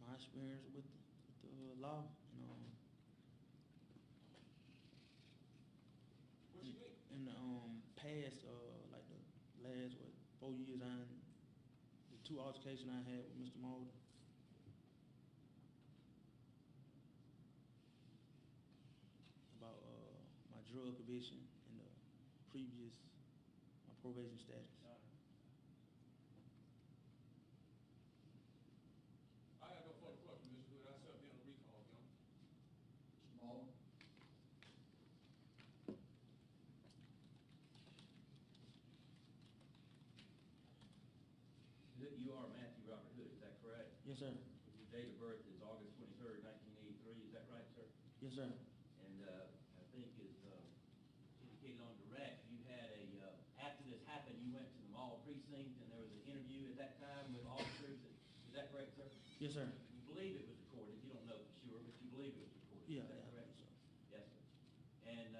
My experience with the law, What you mean? in the past, like the last 4 years, the 2 altercations I had with Mr. Mulder. About my drug conviction and the previous my probation status. Your Honor. I have no further question, Mr. Good. I served in a recall, young. Mr. Muller? You are Matthew Robert Hood, is that correct? Yes, sir. Your date of birth is August 23rd, 1983, is that right, sir? Yes, sir. And I think as indicated on direct, you had after this happened, you went to the mall precinct and there was an interview at that time with officers. Is that correct, sir? Yes, sir. You believe it was recorded. You don't know for sure, but you believe it was recorded. Yeah, Is that yeah, I correct? think so. Yes, sir. And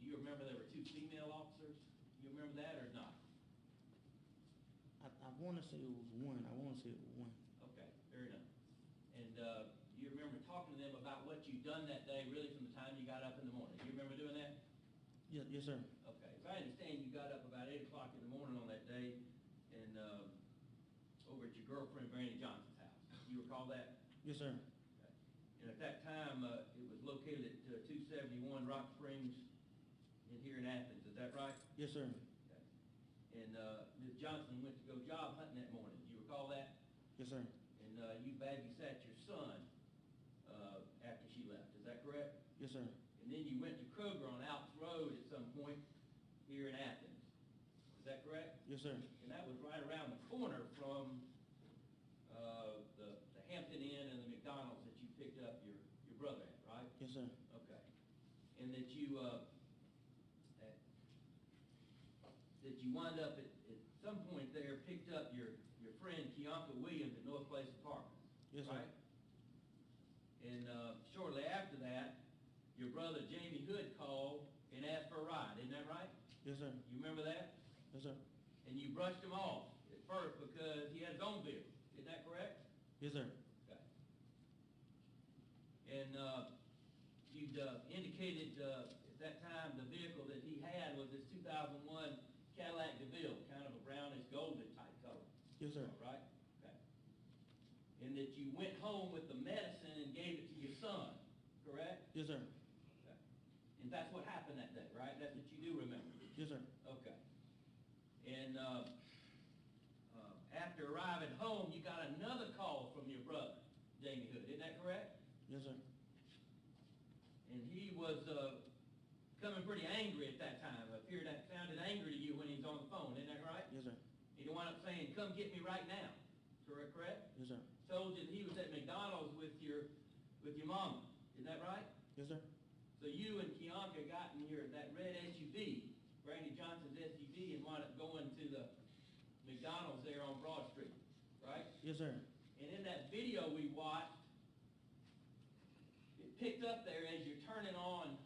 do you remember there were 2 female officers? You remember that or not? I want to say it was one. Okay, fair enough. And you remember talking to them about what you'd done that day, really from the time you got up in the morning? You remember doing that? Yes, sir. Okay, as I understand, you got up about 8 o'clock in the morning on that day and over at your girlfriend Brandy Johnson's house. You recall that? Yes, sir. Okay. And at that time, it was located at 271 Rock Springs here in Athens. Is that right? Yes, sir. Okay. And Ms. Johnson went to go job hunting that morning. Do you recall that? Yes, sir. And you babysat your son after she left. Is that correct? Yes, sir. And then you went to Kroger on Alps Road at some point here in Athens. Is that correct? Yes, sir. And that was right around the corner from the Hampton Inn and the McDonald's that you picked up your brother at, right? Yes, sir. Okay. And that you wound up at some point there, picked up your friend Keonka Williams at North Place Apartments. Yes, sir. Right? And shortly after that, your brother Jamie Hood called and asked for a ride. Isn't that right? Yes, sir. You remember that? Yes, sir. And you brushed him off at first because he had his own vehicle. Isn't that correct? Yes, sir. Okay. And you'd indicated at that time the vehicle that he had was this 2001 Cadillac DeVille, kind of a brownish golden type color. Yes, sir. Right? Okay. And that you went home with the medicine and gave Yes, sir. Okay. And that's what happened that day, right? That's what you do remember? Yes, sir. Okay. And after arriving home, you got another call from your brother, Jamie Hood. Isn't that correct? Yes, sir. And he was coming pretty angry at that time. Appeared that sounded angry to you when he was on the phone. Isn't that right? Yes, sir. He wound up saying, "Come get me right now." Correct? Yes, sir. Told you that he was at McDonald's with your mama. Isn't that right? Yes, sir. So you and Kianka got in that red SUV, Brandy Johnson's SUV, and wound up going to the McDonald's there on Broad Street, right? Yes, sir. And in that video we watched, it picked up there as you're turning on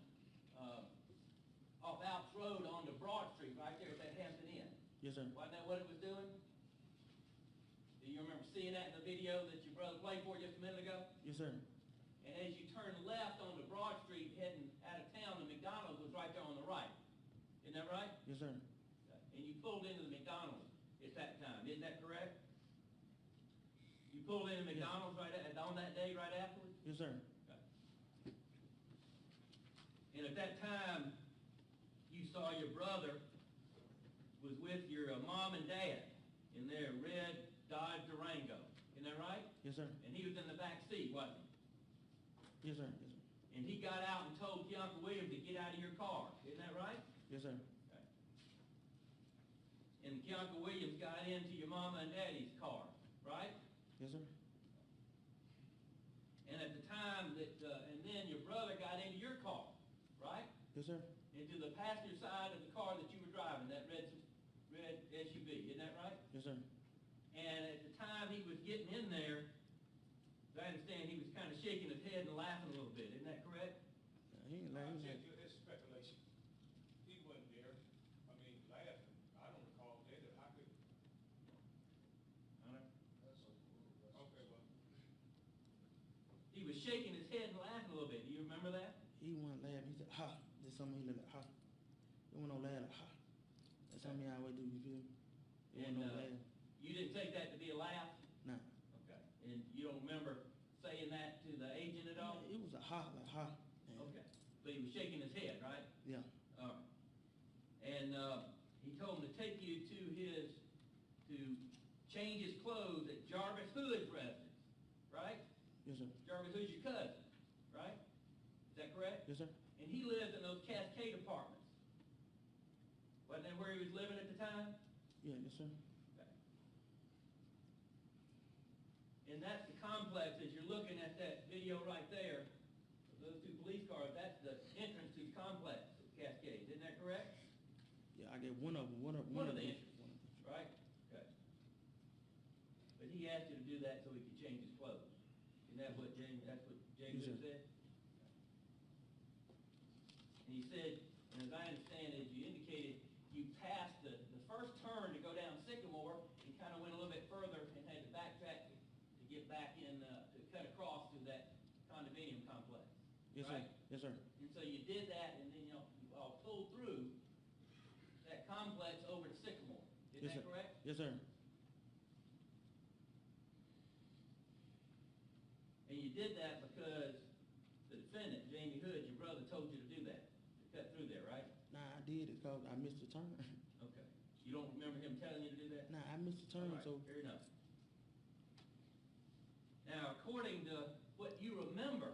off Alps Road onto Broad Street, right there at that Hampton Inn. Yes, sir. Wasn't that what it was doing? Do you remember seeing that in the video that your brother played for just a minute ago? Yes, sir. And as you turn left onto Broad Street heading out of town, the McDonald's was right there on the right. Isn't that right? Yes, sir. And you pulled into the McDonald's at that time. Isn't that correct? You pulled into McDonald's on that day right afterwards? Yes, sir. Okay. And at that time, you saw your brother was with your mom and dad in their red Dodge Durango. Isn't that right? Yes, sir. And he was in the back seat, wasn't he? Yes, sir. Yes, sir. And he got out and told Kianka Williams to get out of your car. Isn't that right? Yes, sir. Okay. And Kianka Williams got into your mama and daddy's car, right? Yes, sir. And at the time that, and then your brother got into your car, right? Yes, sir. Into the passenger side of the car that you were driving, that red SUV. Isn't that right? Yes, sir. And at the time he was getting in there, as I understand, he was kind of shaking his head and laughing a little bit. Isn't that correct? He ain't lying. It's speculation. He wasn't there. I mean, laughing. I don't recall that. I could. Hunter? Okay, well. He was shaking his head and laughing a little bit. Do you remember that? He wasn't laughing. He said, ha. There's something he looked like, ha. It wasn't no laugh, like, ha. That's something he always do, you feel me? It wasn't no laugh. You didn't take that to be a laugh? Nah. Okay. And you don't remember saying that to the agent at all? It was a ha, like, ha. And Okay. But he was shaking his head, right? Yeah. All right. And he told him to take you to change his clothes at Jarvis Hood's residence, right? Yes, sir. Jarvis Hood's your cousin, right? Is that correct? Yes, sir. And he lived in those Cascade apartments. Wasn't that where he was living at the time? Yeah, yes, sir. Okay. And that's the complex, as you're looking at that video right there, those two police cars, that's the entrance to the complex of Cascade. Isn't that correct? Yeah, I get one of them. One of One of them. the entrances, right? Okay. But he asked you to do that so he could change his clothes. Isn't that what James Yes, sir. said? And he said, and as I understand it, you indicated you passed the first turn to go down Sycamore and kind of went a little bit further and had to backtrack to get back in, to cut across to that condominium complex. Yes, right? sir. Yes, sir. And so you did that, and then you all pulled through that complex over to Sycamore. Is Yes, that sir. correct? Yes, sir. And you did that because the defendant, Jamie Hood, your brother, told you to do that, to cut through there, right? Nah, I did it because I missed the turn. Okay. You don't remember him telling you to do that? Nah, I missed the turn, All right, so fair enough. Now, according to what you remember,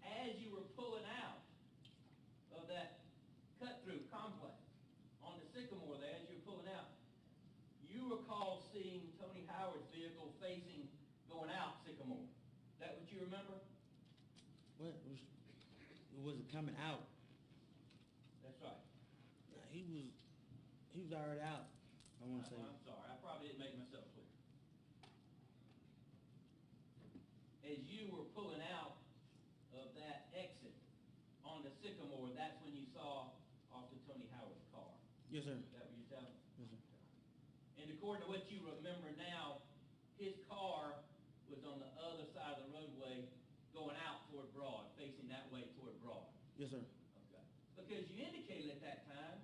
as you were pulling out of that cut-through complex on the Sycamore there, as you were pulling out, you recall seeing Tony Howard's vehicle going out Sycamore. Is that what you remember? what was it wasn't coming out. That's right. Nah, he was already out. I want to say. I'm sorry, I probably didn't make myself clear. As you were pulling out of that exit on the Sycamore, that's when you saw Officer Tony Howard's car. Yes, sir. Is that what you're telling me? Yes, sir. And according to what you remember now, his car was on the other side of the roadway going out toward Broad, facing that way toward Broad. Yes, sir. Okay. Because you indicated at that time,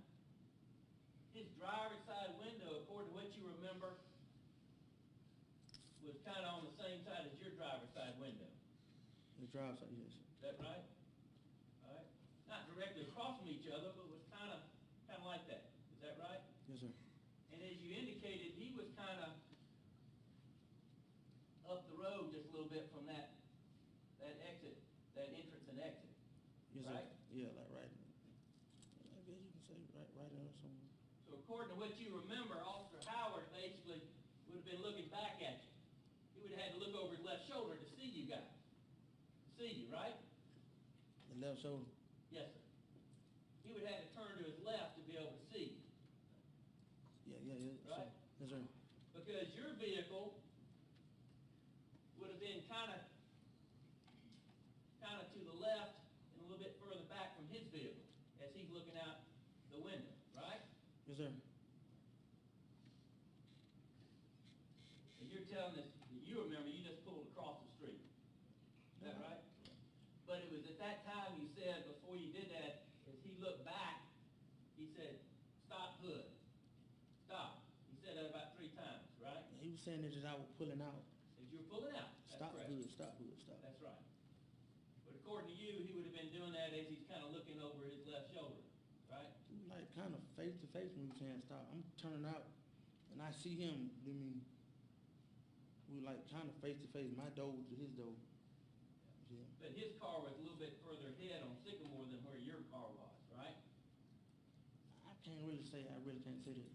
his driver's side window, according to what you remember, was kind of on the same side as your driver's side window. The drive side, yes. Is that right? not directly across from each other, but was kind of like that. Is that right? Yes, sir. And as you indicated, he was kind of up the road just a little bit from that exit, that entrance and exit. Yes, Right? sir. Yeah, like right. I guess you can say right there somewhere. So according to what you remember, Officer Howard basically would have been looking back at you. He would have had to look over his left shoulder to see you guys. To see you, right? The left shoulder. Yes, sir. He would have had to turn to his left to be able to see you. Yeah. Right? Yes, sir. Because your vehicle would have been kind of to the left and a little bit further back from his vehicle as he's looking out the window, right? Yes, sir. And you're telling us that you remember you just pulled across the street. Is that right? But it was at that time you said, before you did that, as he looked back, he said, "Stop, Hood. Stop." He said that about 3 times, right? He was saying that as I was pulling out. As you were pulling out. That's Stop, correct. Hood, stop, Hood, stop. That's right. But according to you, he would have been doing that as he's kind of looking over his left shoulder, right? We were like kind of face to face when he was saying stop. I'm turning out, and I see him. I mean, we were like kind of face to face. My door to his door. Yeah. But his car was a little bit further ahead on Sycamore than where your car was, right? I can't really say. I really can't say that.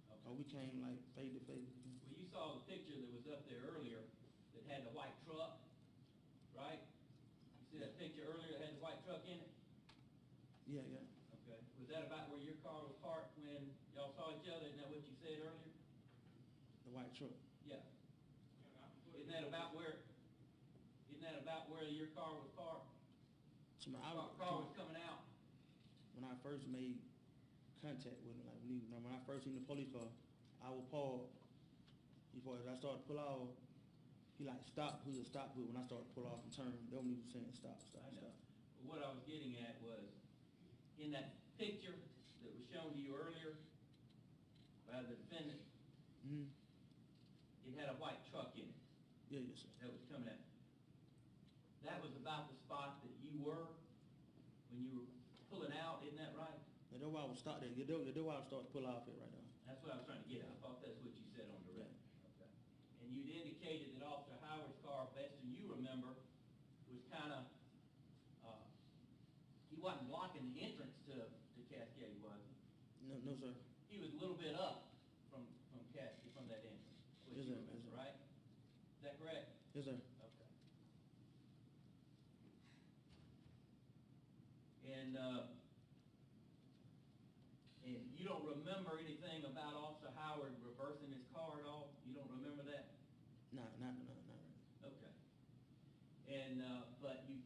Okay. We came like face to face. Well, you saw the picture that was up there earlier that had the white truck, right? You see that picture earlier that had the white truck in it? Yeah. Okay. Was that about where your car was parked when y'all saw each other? Isn't that what you said earlier? The white truck. Yeah. Isn't that about where your car was parked? So my, Car was coming out. when I first made contact with him, like when I first seen the police car, I was paused. Before as I started to pull off, he like stop, Hood, stop, Hood. When I started to pull off and turn, they when he was saying stop. I know. But what I was getting at was, in that picture that was shown to you earlier by the defendant, Mm-hmm. it had a white truck in it Yeah, yes, sir. that was coming out. That was about the spot that you were when you were pulling out, isn't that right? Yeah, that's why I was stopped there. That's why I started to pull off it right now. That's what I was trying to get at. I thought that's what you said on the record. Okay. And you'd indicated that Officer Howard's car, best as you remember, was kind of, he wasn't blocking the entrance to Cascade, was he? No, sir. He was a little bit up from Cascade, from that entrance. What Yes, you sir. remember, Yes, sir. right? Is that correct? Yes, sir. Okay. And you don't remember anything about Officer Howard reversing his car at all? You don't remember that? Not really. Okay. And, but you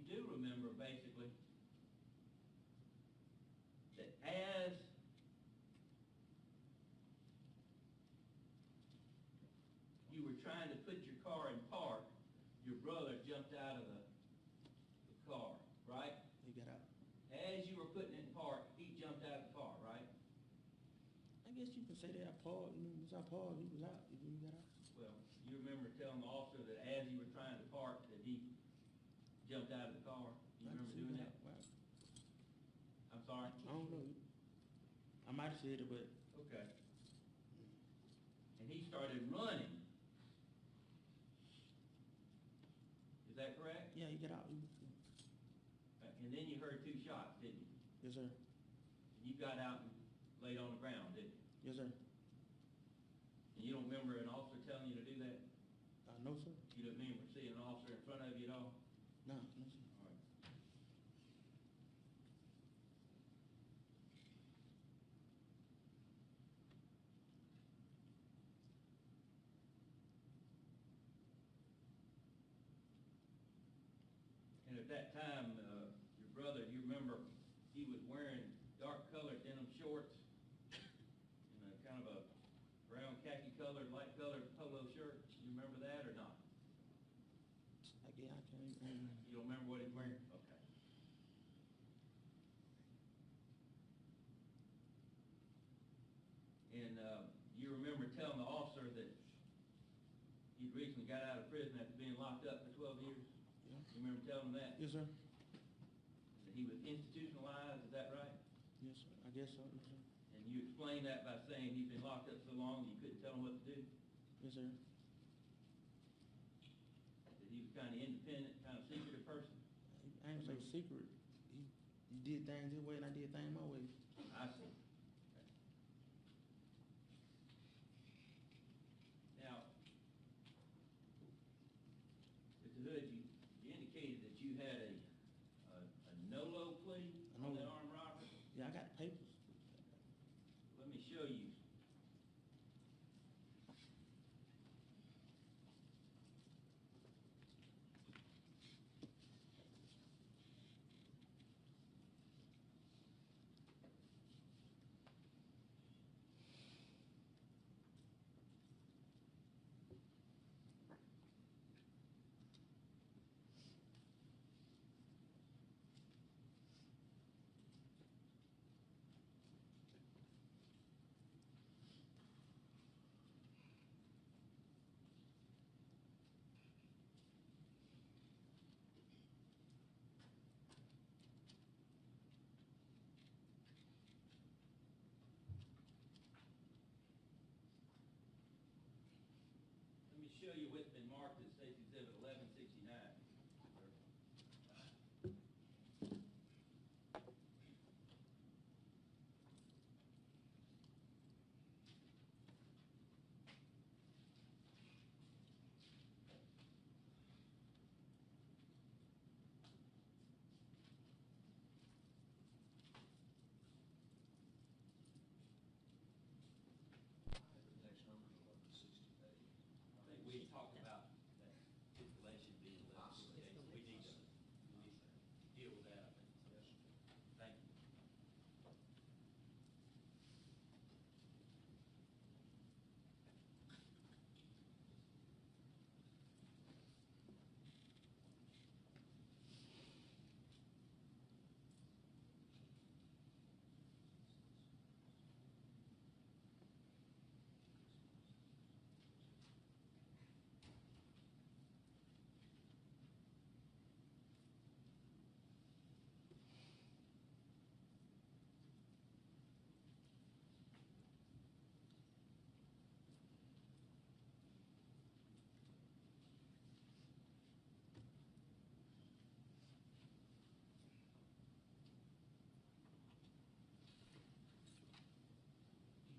do remember basically that as you were trying to put your car in park, your brother jumped out of the car, right? He got out. As you were putting it in park, he jumped out of the car, right? I guess you can say that I paused. Once I paused, he was out. He got out. Well, you remember telling the officer that as you were trying to park, that he jumped out of the car? You I can remember see doing that? Wow. I'm sorry? I don't know. I might have said it, but Okay. And he started running. Is that correct? yeah, he got out. And then you heard 2 shots, didn't you? Yes, sir. You got out and laid on the ground, didn't you? Yes, sir. And you don't remember an officer telling you to do that? No, sir. You don't remember seeing an officer in front of you at all? No, sir. All right. And at that time, your brother, you remember, he was wearing dark-colored denim shorts and a kind of a brown khaki-colored, light-colored polo shirt. You remember that or not? Again, I can't. You don't remember what he was wearing? Okay. And you remember telling the officer that you'd recently got out of prison after being locked up for 12 years? Yeah. You remember telling him that? Yes, sir. That he he was institutionalized, is that right? Yes, sir. I guess so. Yes, sir. And you explained that by saying he's been locked up so long you couldn't tell him what to do? Yes, sir. That he was kind of independent, kind of secretive person? I ain't say secret. He did things his way and I did things my way. I see. Now, Mr. Hood, you indicated that you had a no-low plea A on no-low. that armed robbery. Yeah, I got the papers. Let me show you. Let me show you what's been marked as State's Exhibit 1169. The next number is 1168. I think we talked about that stipulation being 1168, so we need to deal with that, I think. Yes, sir. Thank you.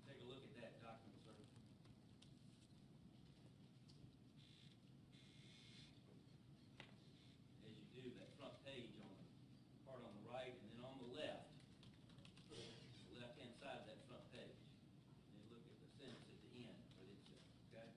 Take a look at that document, sir. As you do, that front page on the part on the right and then on the left, the left-hand side of that front page. And then look at the sentence at the end, what it says, okay?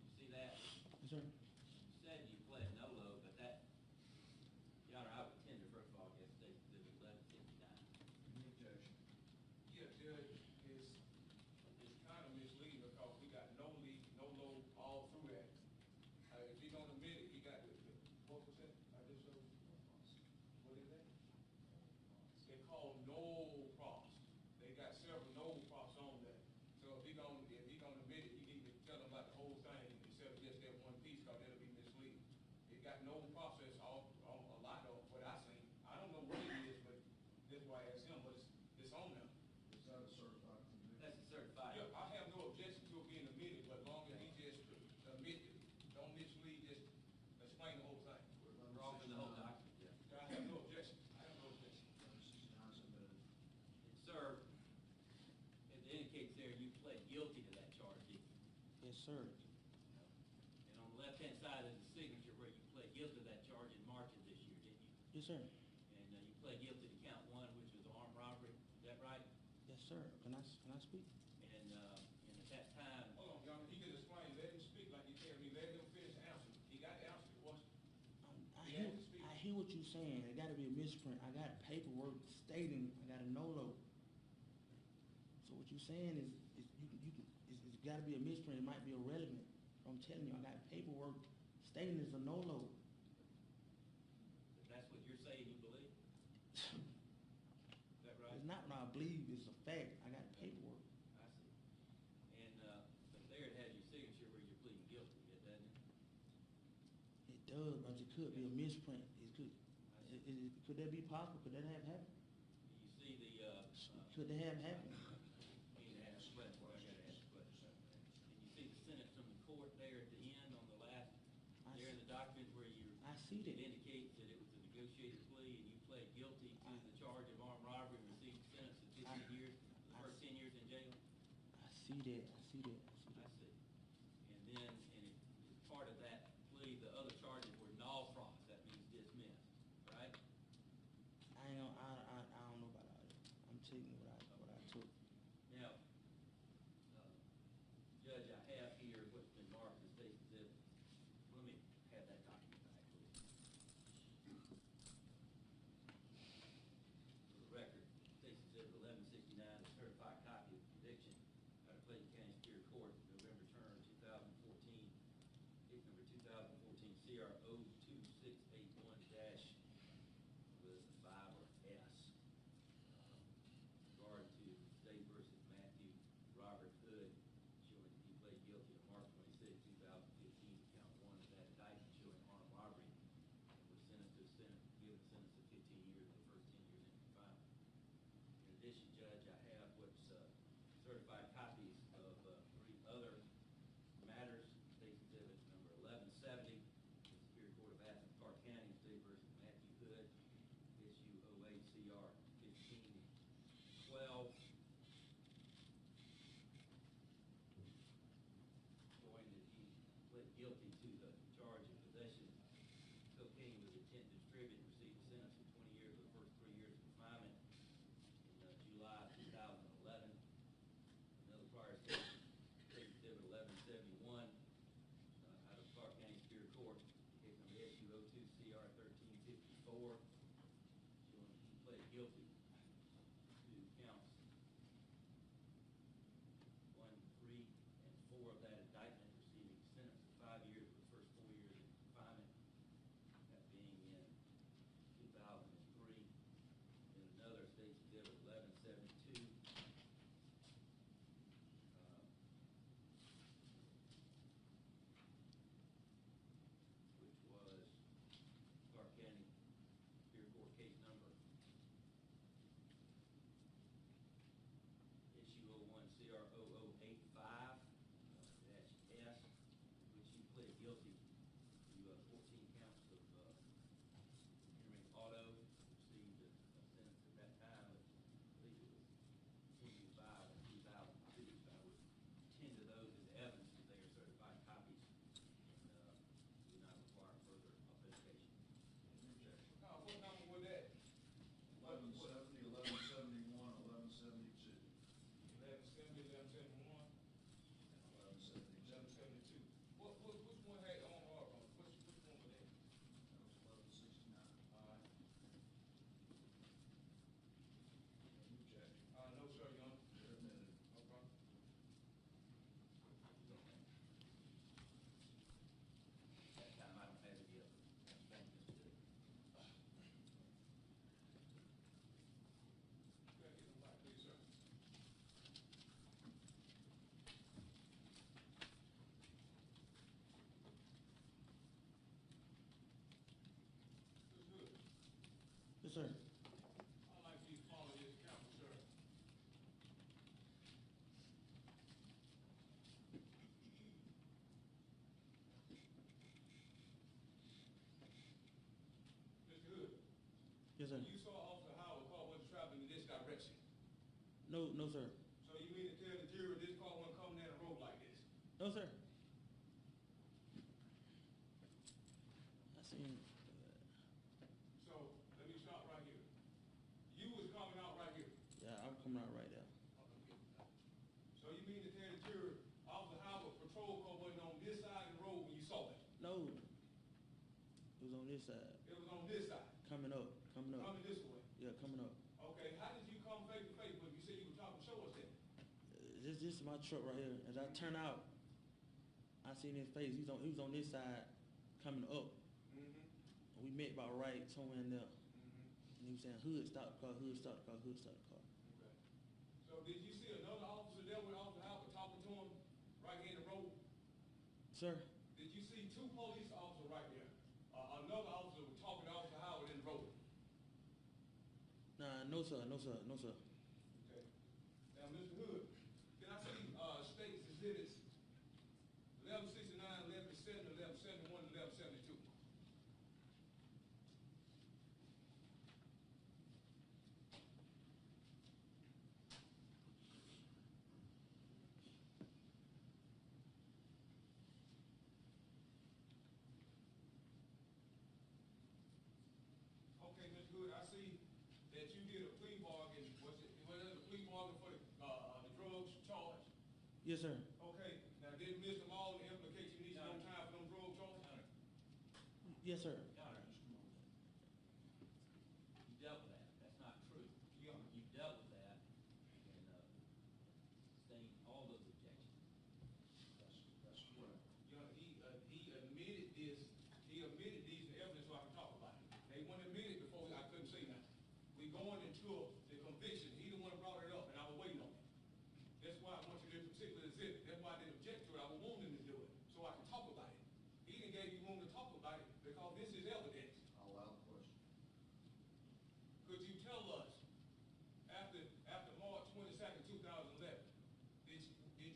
You see that? Yes, sir. You said you pled no-low, but that, Your Honor, I would tender, first of all, I guess, State Exhibit 1169. Any objection? Yeah, Judge, it's kind of misleading because we got no lead, no low all through that. If he gonna admit it, he got what was that? I just showed you. What is that? They're called no props. They got several no props on that. So if he gonna admit it, you need to tell them about the whole thing instead of just that one piece, because that'll be misleading. It got no process all a lot of what I seen. I don't know what it is, but that's why I asked him, but it's on them. Is that a certified conviction? That's a certified. Yeah, I have no objection to it being admitted, but long as he just admit it, don't mislead, just explain the whole thing. We're offering the whole document, yeah. I have no objection. I have no objection. 1169 submitted. And sir, it indicates there you pled guilty to that charge, didn't you? Yes, sir. And on the left-hand side is the signature where you pled guilty to that charge in March of this year, didn't you? Yes, sir. And you pled guilty to count 1, which was armed robbery, is that right? Yes, sir. Can I speak? And at that time, Hold on, y'all, he can explain, let him speak like he tell me, let him finish answering. He got to answer the question. I hear what you're saying. It got to be a misprint. I got paperwork stating I got a NOLO. So what you're saying is it's got to be a misprint. It might be irrelevant. I'm telling you, I got paperwork stating it's a NOLO. that's what you're saying you believe? Is that right? It's not what I believe. It's a fact. I got paperwork. I see. And, but there it has your signature where you're pleading guilty, doesn't it? It does, but it could be a misprint. Could that be possible? Could that have happened? You see the, Could that have happened? you need to ask a question, I gotta ask a question. And you see the sentence from the court there at the end on the last, I there in the document where you. I see that. It indicates that it was a negotiated plea and you pled guilty to the charge of armed robbery and received a sentence of 15 years, the first 10 years in jail. I see that. I see that. I see. And then, as part of that plea, the other charges were null pros, that means dismissed, right? I don't know about all that. I'm taking what I took. Now, Judge, I have here what's been marked as state exhibit. Let me have that document back, please. For the record, state exhibit 1169, a certified copy of conviction out of Clayton County Superior Court, November term 2014, case number 2014 CRO 2681 dash with 5 or S. Regard to State versus Matthew Robert Hood, showing that he pled guilty on March 26, 2015, to count 1 of that indictment showing armed robbery, and was sentenced to given a sentence of 15 years, the first 10 years in confinement. In addition, Judge, I have what's certified copies of 3 other matters. State exhibit number 1170, the Superior Court of Athens, Clark County, State versus Matthew Hood, issue 08 CR 1512. Showing that he pled guilty to the charge of possession of cocaine with intent to distribute, and received a sentence of 20 years for the first 3 years of confinement in July 2011. Another prior state exhibit 1171, out of Clark County Superior Court, case number SU 02 CR 1354, showing that he pled guilty to counts 1, 3, and 4 of that indictment, receiving a sentence of 5 years for the first 4 years of confinement, that being in 2003. And another state exhibit 1172, which was Clark County Superior Court case number issue 01 CR 0085 dash S, which he pled guilty to 14 counts of entering auto, received a sentence at that time of, I believe it was 25 in 2002. So I would tend to those as evidence that they are certified copies and do not require further authentication. What number was that? 1170, 1171, 1172. 1170, 1171, 1172. 1172. Which one had on harbor? Which one was that? That was 1169. All right. Any objection? No, sir, Your Honor. You're admitted. No problem. At that time, I don't have any other statements to. Go ahead, get them back, please, sir. That's good. Yes, sir. I'd like for you to follow this counsel, sir. Mr. Hood, Yes, sir. you saw Officer Howard car wasn't traveling in this direction. No, sir. So you mean to tell the jury this car wasn't coming down the road like this? No, sir. I seen. So let me stop right here. You was coming out right here. Yeah, I'm coming out right there. patrol car wasn't on this side of the road when you saw it? No. It was on this side. It was on this side, Coming up. coming this way. Yeah, coming up. Okay, how did you come face to face with him? You said you were talking, show us that. This is my truck right here. As I turn out, I seen his face. He was on this side, coming up. Mm-hmm, We met about right somewhere in there. mm-hmm. And he was saying, hood, stop the car, hood, stop the car, hood, stop the car. Okay. So did you see another officer there with Officer Howard talking to him right here in the road? Sir, Did you see two police officers right there? Another officer was talking to Officer Howard in the road? nah, no sir, no sir, no sir. Okay. Now, Mr. Hood, can I see, states exhibits 1169, 1170, 1171, and 1172? Okay, Mr. Hood, I see that you did a plea bargain. Was it a plea bargain for the drugs charge? Yes, sir. Okay, now did Mr. Mall implicate you need no time for them drug charges? Yes, sir. Your Honor, you dealt with that. That's not true. Yeah. You dealt with that and sustained all those objections. That's correct. Yeah, he admitted this, he admitted these in evidence so I can talk about it. They wouldn't admit it before I couldn't say nothing. We going into the conviction, he the one brought it up and I was waiting on it. That's why I went to this particular exhibit, that's why I didn't object to it, I was wanting him to do it, so I can talk about it. He didn't give you room to talk about it because this is evidence. I'll allow the question. Could you tell us, after March 22nd, 2011, did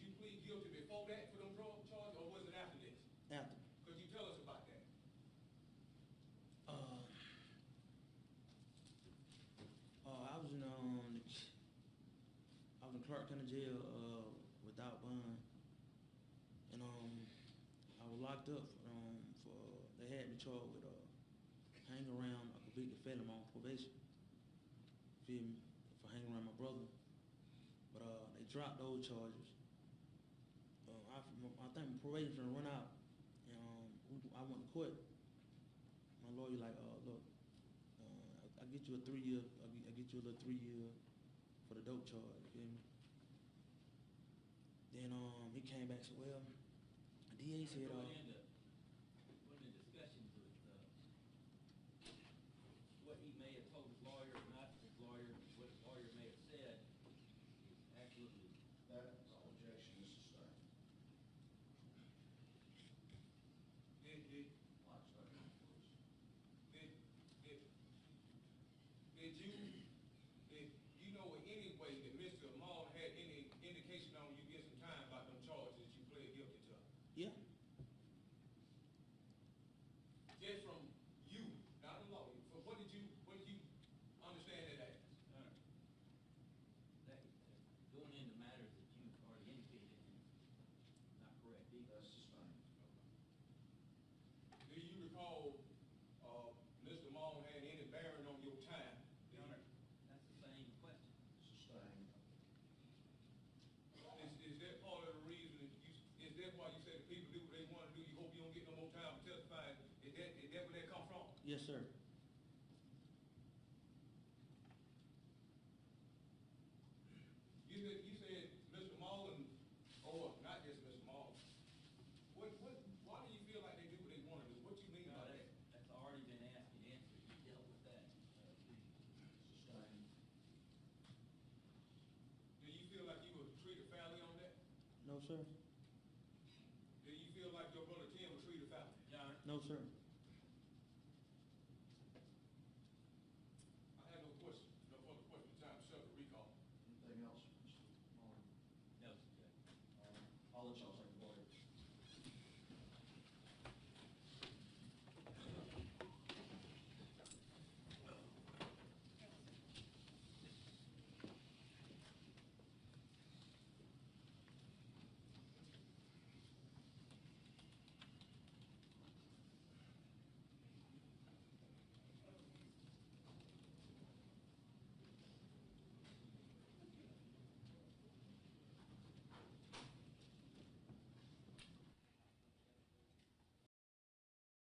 you plead guilty before that for them drug charges, or was it after this? After. Could you tell us about that? I was in Clark County Jail without bond, and I was locked up for they had me charged with hanging around a convicted felon on probation. Feel me? For hanging around my brother, but they dropped those charges. I think my probation was gonna run out, and I went to court. My lawyer like, look, I get you a 3 year. I get you a little 3 year for the dope charge. You feel me? Then he came back and said, well, the DA said, Going into discussions with what he may have told his lawyer or not his lawyer, what his lawyer may have said, is absolutely. That objection is sustained. Did Watch that, please. did you know in any way that Mr. Mall had any indication on you get some time about them charges that you pled guilty to? yeah, Just from you, not the lawyer, but what did you understand that as? That going into matters that you've already indicated is not correct either. That's sustained. Do you recall, Mr. Mall had any bearing on your time? Your Honor, that's the same question. Sustained. Is that part of the reason that is that why you say the people do what they want to do? You hope you don't get no more time to testify? Is that where that come from? yes, sir. You said Mr. Mullen, or not just Mr. Mullen. Why do you feel like they do what they want to do? What you mean No, by that? that's already been asked and answered. You dealt with that. Sustained. Do you feel like you were treated fairly on that? No, sir. Do you feel like your brother Tim was treated fairly? Your Honor, No, sir.